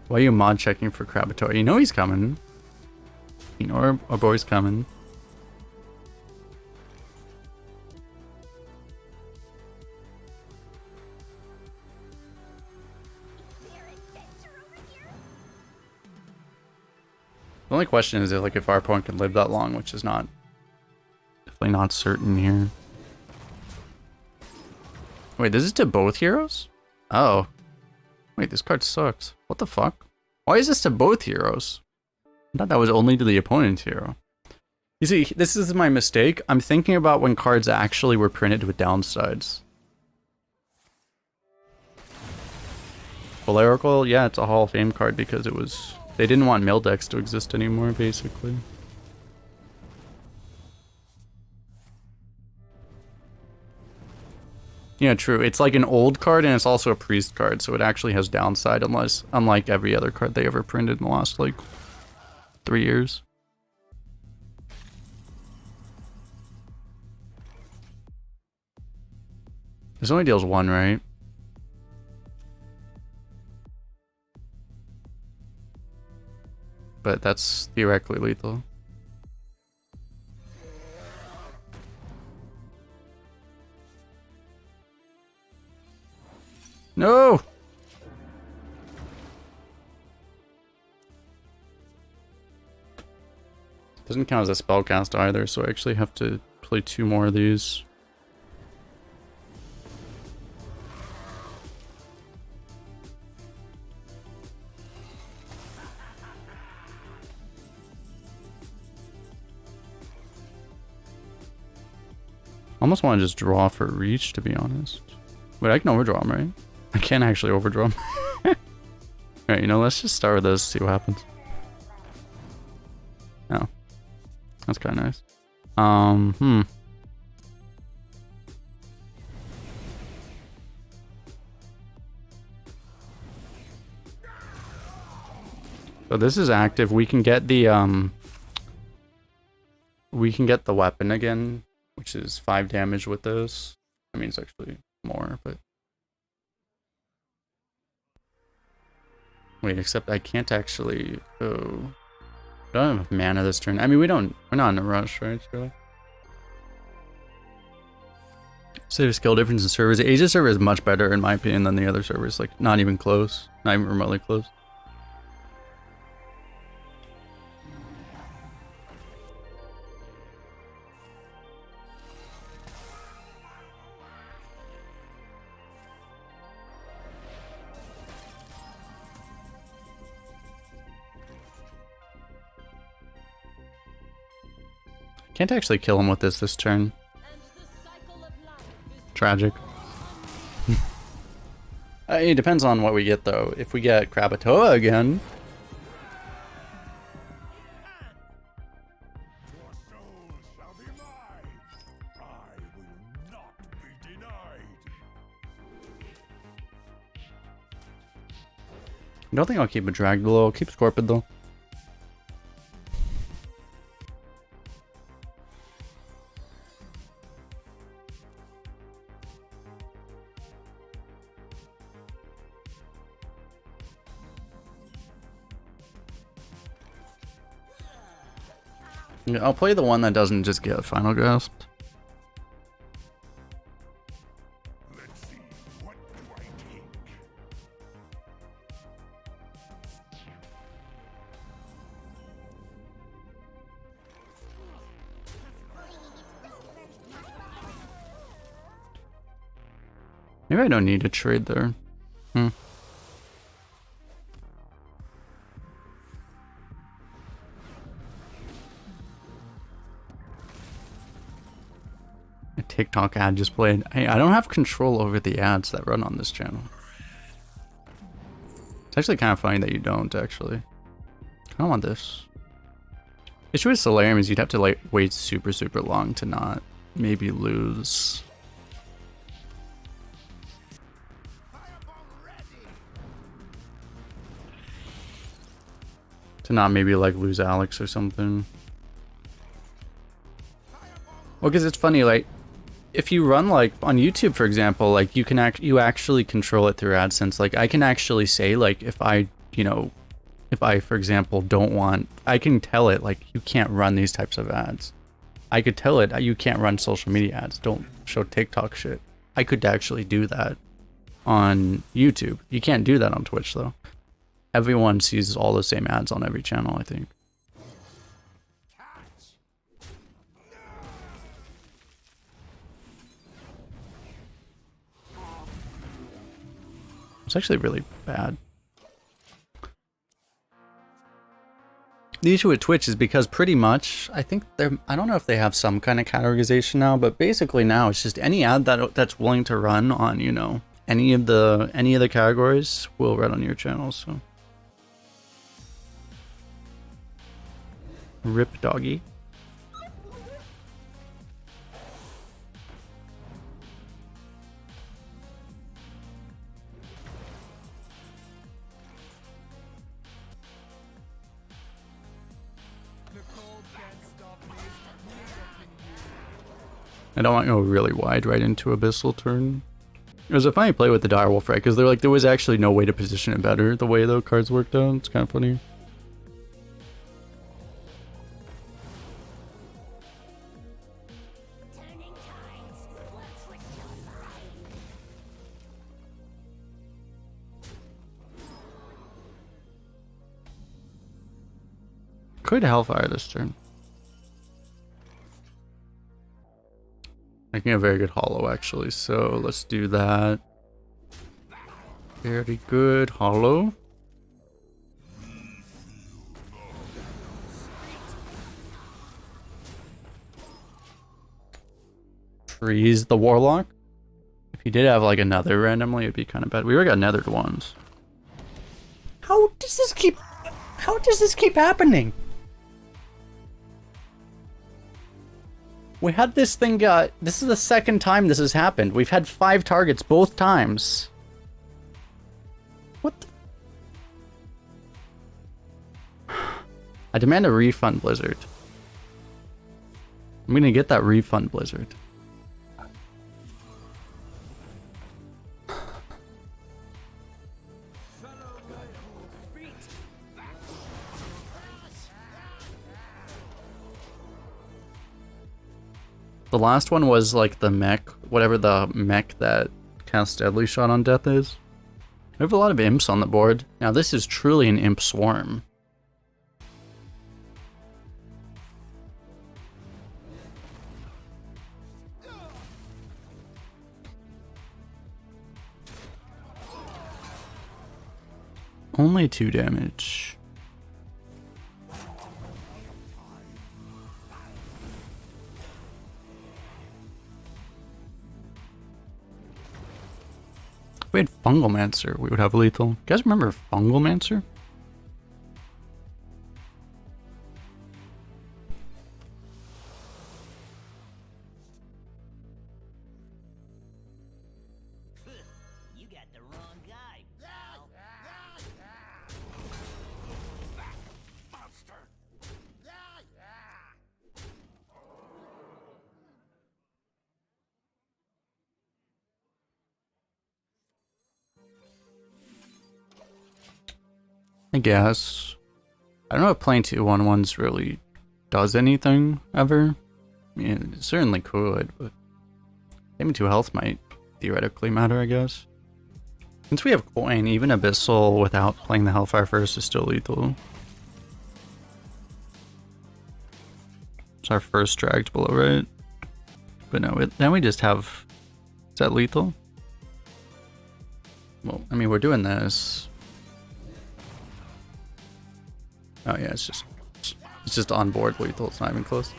Why are you mod checking for Krakatoa? You know he's coming. You know our boy's coming. The only question is if our opponent can live that long, which is not definitely not certain here. Wait, this is to both heroes? Oh. Wait, this card sucks. What the fuck? Why is this to both heroes? I thought that was only to the opponent's hero. You see, this is my mistake. I'm thinking about when cards actually were printed with downsides. Valerical, yeah, it's a Hall of Fame card because it was... They didn't want mill decks to exist anymore, basically. Yeah, true. It's like an old card and it's also a priest card, so it actually has downside unlike every other card they ever printed in the last, 3 years. This only deals 1, right? But that's theoretically lethal. No! Doesn't count as a spellcast either, so I actually have to play 2 more of these. I almost want to just draw for reach, to be honest. Wait, I can overdraw him, right? I can't actually overdraw him. Alright, let's just start with this, see what happens. Oh. That's kind of nice. So this is active. We can get the weapon again, which is 5 damage with this. I mean, it's actually more, but... Wait, except I can't actually... Oh... I don't have enough mana this turn. I mean, we're not in a rush, right? Surely. Save skill difference in servers. The Asia server is much better, in my opinion, than the other servers. Not even close. Not even remotely close. Can't actually kill him with this turn. Tragic. It depends on what we get, though. If we get Krakatoa again... I don't think I'll keep a drag below. I'll keep Scorpid, though. I'll play the one that doesn't just get Final Grasp. Let's see, what do I think? Maybe I don't need to trade there. TikTok ad just played. Hey, I don't have control over the ads that run on this channel. It's actually kind of funny that you don't, actually. I don't want this. Issue with Solarium is you'd have to wait super long to not maybe lose. To not maybe lose Alex or something. Well, because it's funny, if you run on YouTube, for example, you actually control it through AdSense. I can actually say if I you know, if I, for example, don't want, I can tell it like, you can't run these types of ads. I could tell it you can't run social media ads. Don't show TikTok shit. I could actually do that on YouTube. You can't do that on Twitch though. Everyone sees all the same ads on every channel, I think. It's actually really bad. The issue with Twitch is because pretty much, I think I don't know if they have some kind of categorization now, but basically now it's just any ad that's willing to run on, you know, any of the categories will run on your channel, so. Rip doggy. I don't want to go really wide right into Abyssal turn. It was a funny play with the Direwolf, right? Because they're like, there was actually no way to position it better the way the cards worked out. It's kind of funny. Could Hellfire this turn. Making a very good hollow actually, so let's do that. Very good hollow. Freeze the Warlock. If he did have like another randomly, it'd be kind of bad. We already got nethered ones. How does this keep happening? We had this thing, this is the second time this has happened. We've had 5 targets both times. What the? I demand a refund, Blizzard. I'm gonna get that refund, Blizzard. The last one was like the mech, whatever the mech that casts Deadly Shot on death is. We have a lot of imps on the board. Now this is truly an imp swarm. Only 2 damage. If we had Fungalmancer, we would have lethal. You guys remember Fungalmancer? You got the wrong guy, pal. Monster. I guess. I don't know if playing 2/1/1s really does anything ever. I mean, it certainly could, but maybe 2 health might theoretically matter, I guess. Since we have coin, even Abyssal without playing the Hellfire first is still lethal. It's our first dragged below, right? But no, then we just have... Is that lethal? Well, I mean, we're doing this. Oh yeah, it's just on board lethal, it's not even close.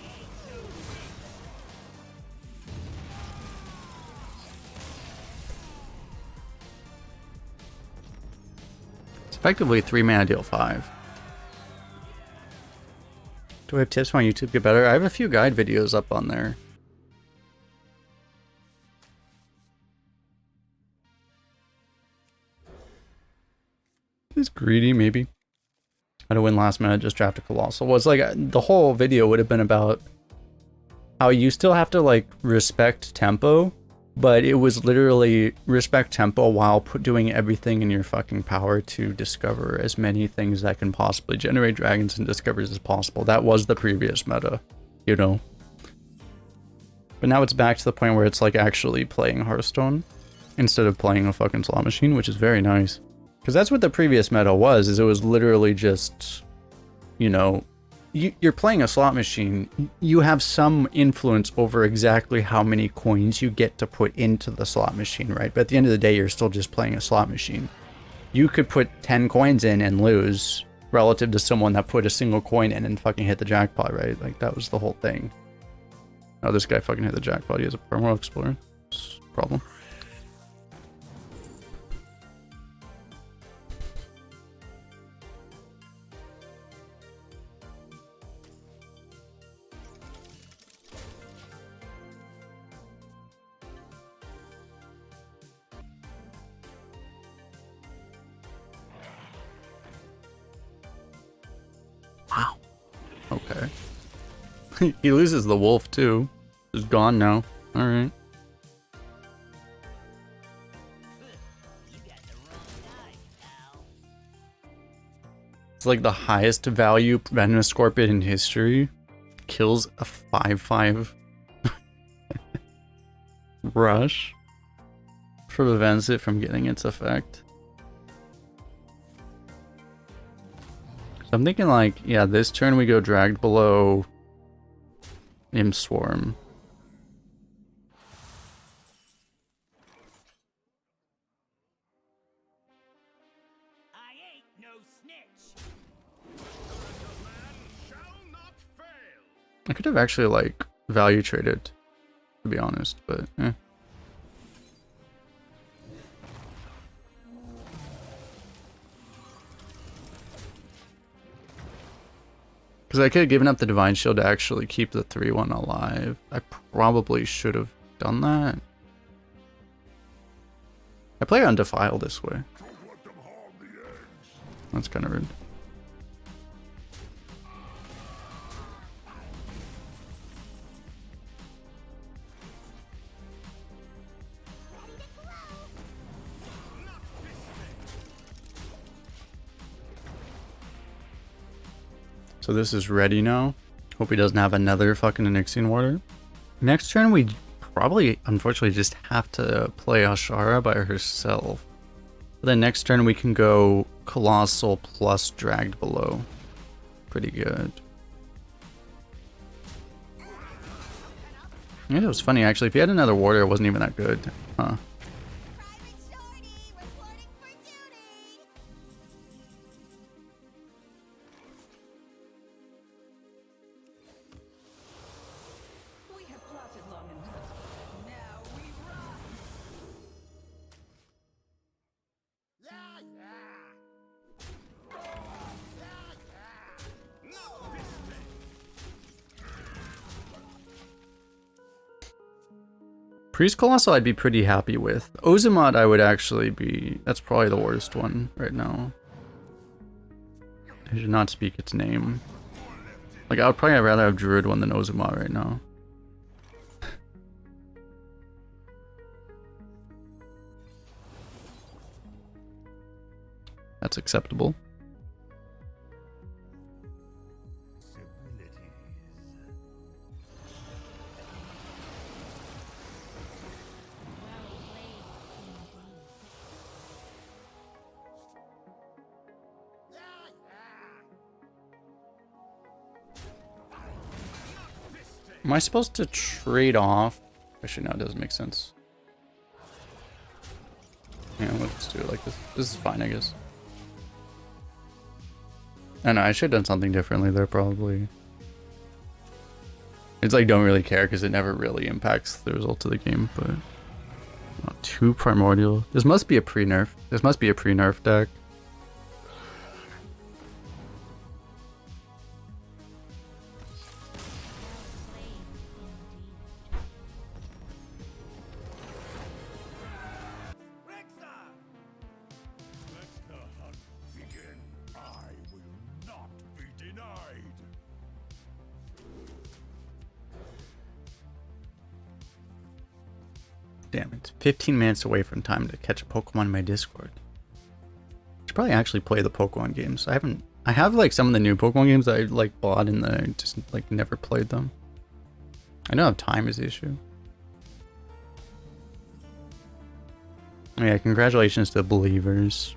It's effectively 3 mana deal 5. Do I have tips on YouTube to get better? I have a few guide videos up on there. Is greedy, maybe. How to win last minute, just draft a Colossal. Was like the whole video would have been about how you still have to like respect tempo, but it was literally respect tempo while doing everything in your fucking power to discover as many things that can possibly generate dragons and discovers as possible. That was the previous meta, you know. But now it's back to the point where it's like actually playing Hearthstone instead of playing a fucking slot machine, which is very nice. Because that's what the previous meta was, is it was literally just, you know, you're playing a slot machine, you have some influence over exactly how many coins you get to put into the slot machine, right? But at the end of the day, you're still just playing a slot machine. You could put 10 coins in and lose relative to someone that put a single coin in and fucking hit the jackpot, right? Like, that was the whole thing. Oh, this guy fucking hit the jackpot. He has a Primordial Explorer. It's a problem. Wow. Okay. He loses the wolf too. He's gone now. Alright. It's like the highest value venomous scorpion in history. Kills a 5/5 rush. Prevents it from getting its effect. So I'm thinking like, yeah, this turn we go dragged below Imp Swarm. I ain't no snitch. I could have actually like value traded, to be honest, but eh. Because I could have given up the Divine Shield to actually keep the 3/1 alive. I probably should have done that. I play on Defile this way. That's kind of rude. So this is ready now. Hope he doesn't have another fucking Onyxian Warder. Next turn we probably, unfortunately, just have to play Azshara by herself. But then next turn we can go Colossal plus Dragged Below. Pretty good. Yeah, it was funny actually. If he had another Warder, it wasn't even that good. Huh. Priest Colossal I'd be pretty happy with. Ozimot I would actually be... That's probably the worst one right now. I should not speak its name. Like, I would probably rather have Druid one than Ozimot right now. That's acceptable. Am I supposed to trade off? Actually, no, it doesn't make sense. Yeah, let's do it like this. This is fine, I guess. I know, I should have done something differently there, probably. It's like, don't really care, because it never really impacts the result of the game, but... Oh, 2 Primordial. This must be a pre-nerf. This must be a pre-nerf deck. Damn it. 15 minutes away from time to catch a Pokemon in my Discord. Should probably actually play the Pokemon games. I have like some of the new Pokemon games that I like bought and then I just like never played them. I know time is the issue. Oh, yeah, congratulations to Believers.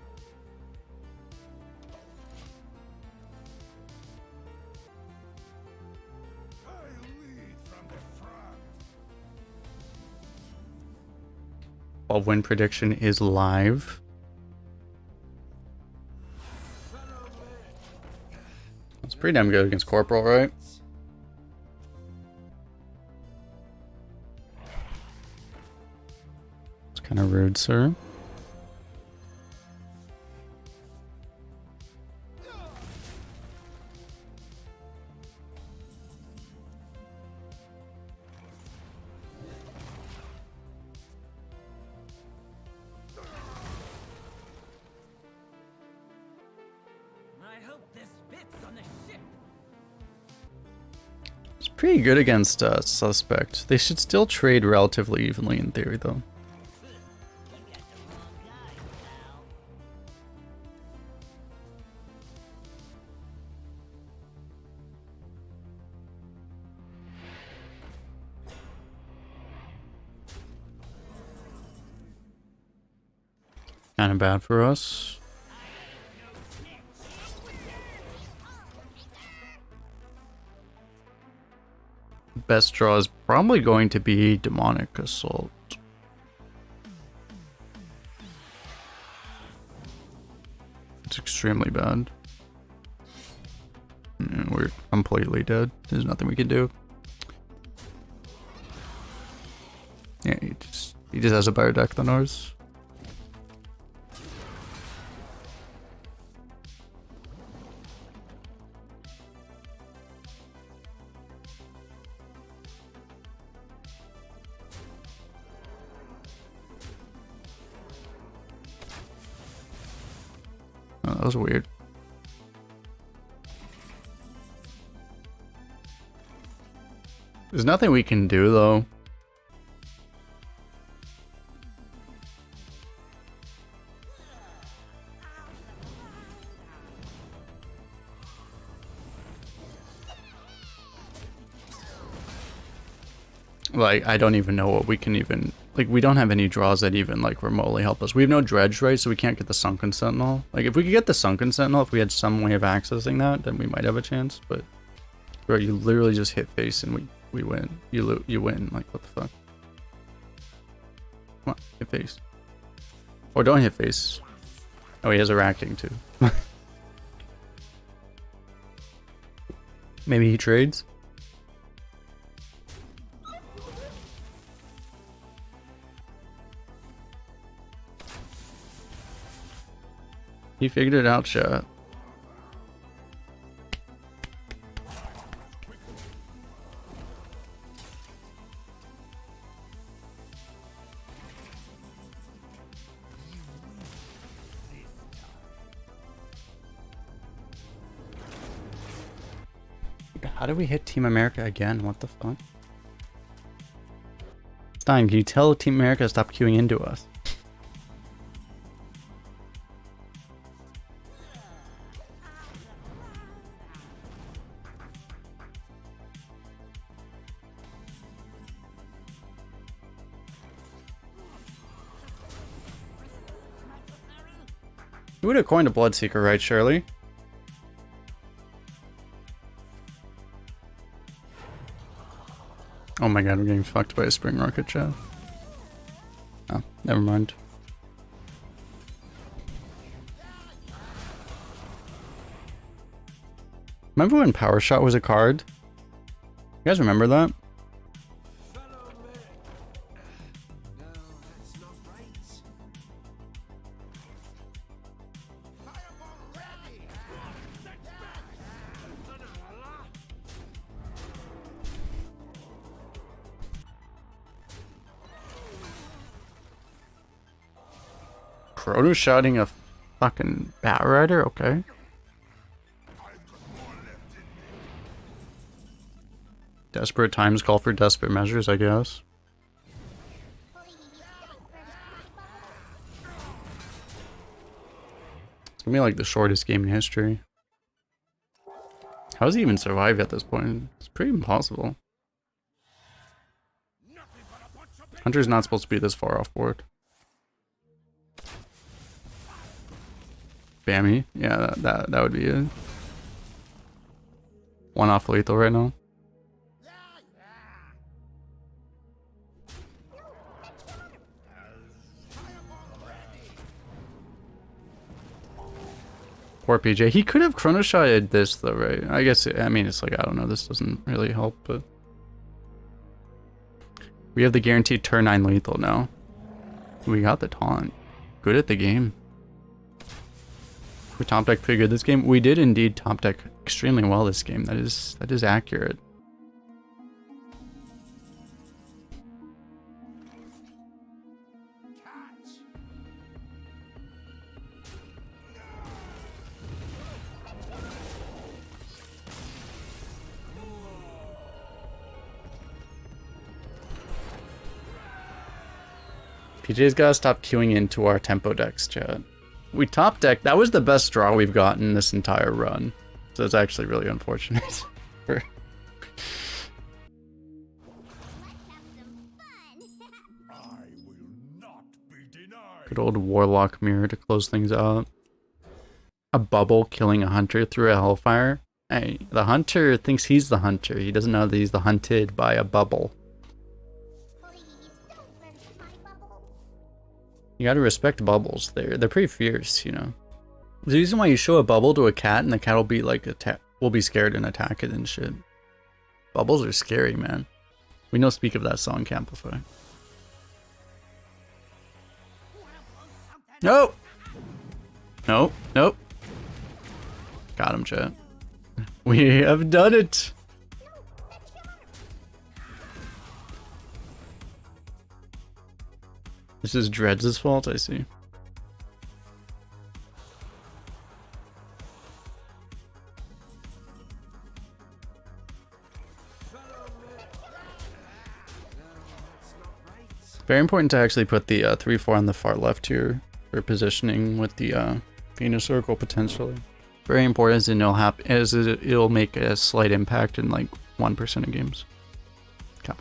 I lead from the front. 12-win prediction is live. That's pretty damn good against Corporal, right? It's kind of rude, sir. I hope this fits on the ship. It's pretty good against Suspect. They should still trade relatively evenly in theory, though. You got the wrong guy, pal. Kind of bad for us. Best draw is probably going to be Demonic Assault. It's extremely bad. And we're completely dead. There's nothing we can do. Yeah, he just has a better deck than ours. Oh, that was weird. There's nothing we can do, though. Like, I don't even know what we can even... Like, we don't have any draws that even, like, remotely help us. We have no Dredge, right? So we can't get the Sunken Sentinel. Like, if we could get the Sunken Sentinel, if we had some way of accessing that, then we might have a chance. But, bro, you literally just hit face and we win. You win. Like, what the fuck? Come on, hit face. Or don't hit face. Oh, he has a racking, too. Maybe he trades? He figured it out, chat. How do we hit Team America again? What the fuck? Stein, can you tell Team America to stop queuing into us? You would have coined a Bloodseeker, right, Shirley? Oh my god, we're getting fucked by a spring rocket, chat. Oh, never mind. Remember when Power Shot was a card? You guys remember that? Proto shouting a fucking Bat Rider? Okay. Desperate times call for desperate measures, I guess. It's gonna be like the shortest game in history. How does he even survive at this point? It's pretty impossible. Hunter's not supposed to be this far off board. Bammy. Yeah, that would be it. One off lethal right now. Poor PJ. He could have chrono shotted this though, right? I guess, I mean, it's like, I don't know. This doesn't really help, but... We have the guaranteed turn 9 lethal now. We got the taunt. Good at the game. We top deck pretty good this game. We did indeed top deck extremely well this game. That is accurate. PJ's gotta stop queuing into our tempo decks, chat. We top deck. That was the best draw we've gotten this entire run. So it's actually really unfortunate. I will not be denied. Good old Warlock mirror to close things out. A bubble killing a hunter through a hellfire. Hey, the hunter thinks he's the hunter. He doesn't know that he's the hunted by a bubble. You gotta respect bubbles. They're pretty fierce, you know. The reason why you show a bubble to a cat and the cat will be like will be scared and attack it and shit. Bubbles are scary, man. We know speak of that song, Camplify. Nope. Nope. Nope. Got him, chat. We have done it. This is Dreads' fault, I see. Very important to actually put the 3-4 on the far left here for positioning with the Venus Circle potentially. Very important as it'll make a slight impact in like 1% of games. Okay.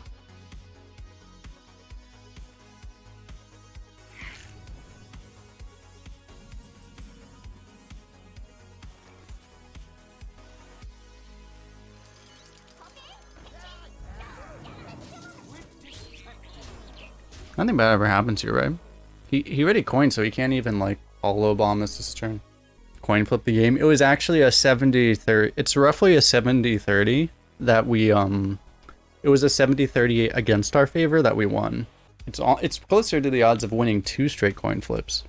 Nothing bad ever happens here, right? He already coined, so he can't even like hollow bomb this turn. Coin flip the game. It was actually a 70-30. It's roughly a 70-30 that we it was a 70-30 against our favor that we won. It's closer to the odds of winning 2 straight coin flips.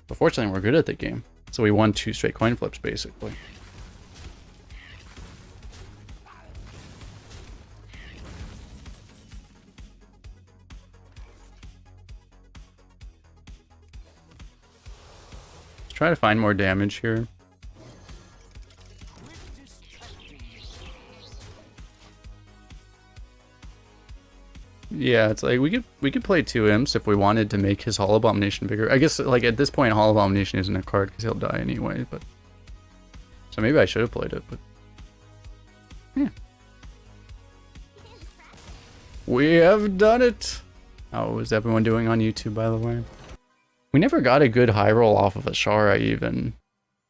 But fortunately, we're good at the game, so we won 2 straight coin flips basically. Try to find more damage here. Yeah, it's like we could play 2 imps if we wanted to make his Hollow Abomination bigger. I guess like at this point Hollow Abomination isn't a card because he'll die anyway, but so maybe I should have played it, but yeah. We have done it. How is everyone doing on YouTube, by the way? We never got a good high roll off of Azshara even.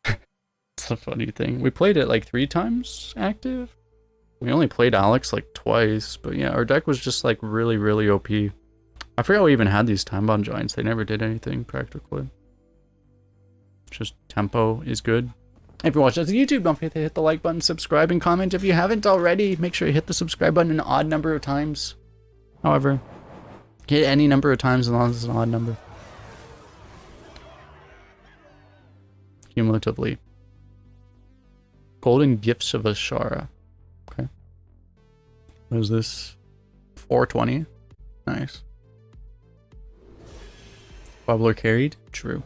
It's a funny thing. We played it like 3 times active. We only played Alex like twice, but yeah, our deck was just like really, really OP. I forgot we even had these time bomb giants. They never did anything practically. Just tempo is good. If you're watching us on YouTube, don't forget to hit the like button, subscribe, and comment. If you haven't already, make sure you hit the subscribe button an odd number of times. However, hit any number of times as long as it's an odd number. Cumulatively. Golden Gifts of Azshara. Okay. What is this? 420. Nice. Bubbler carried? True.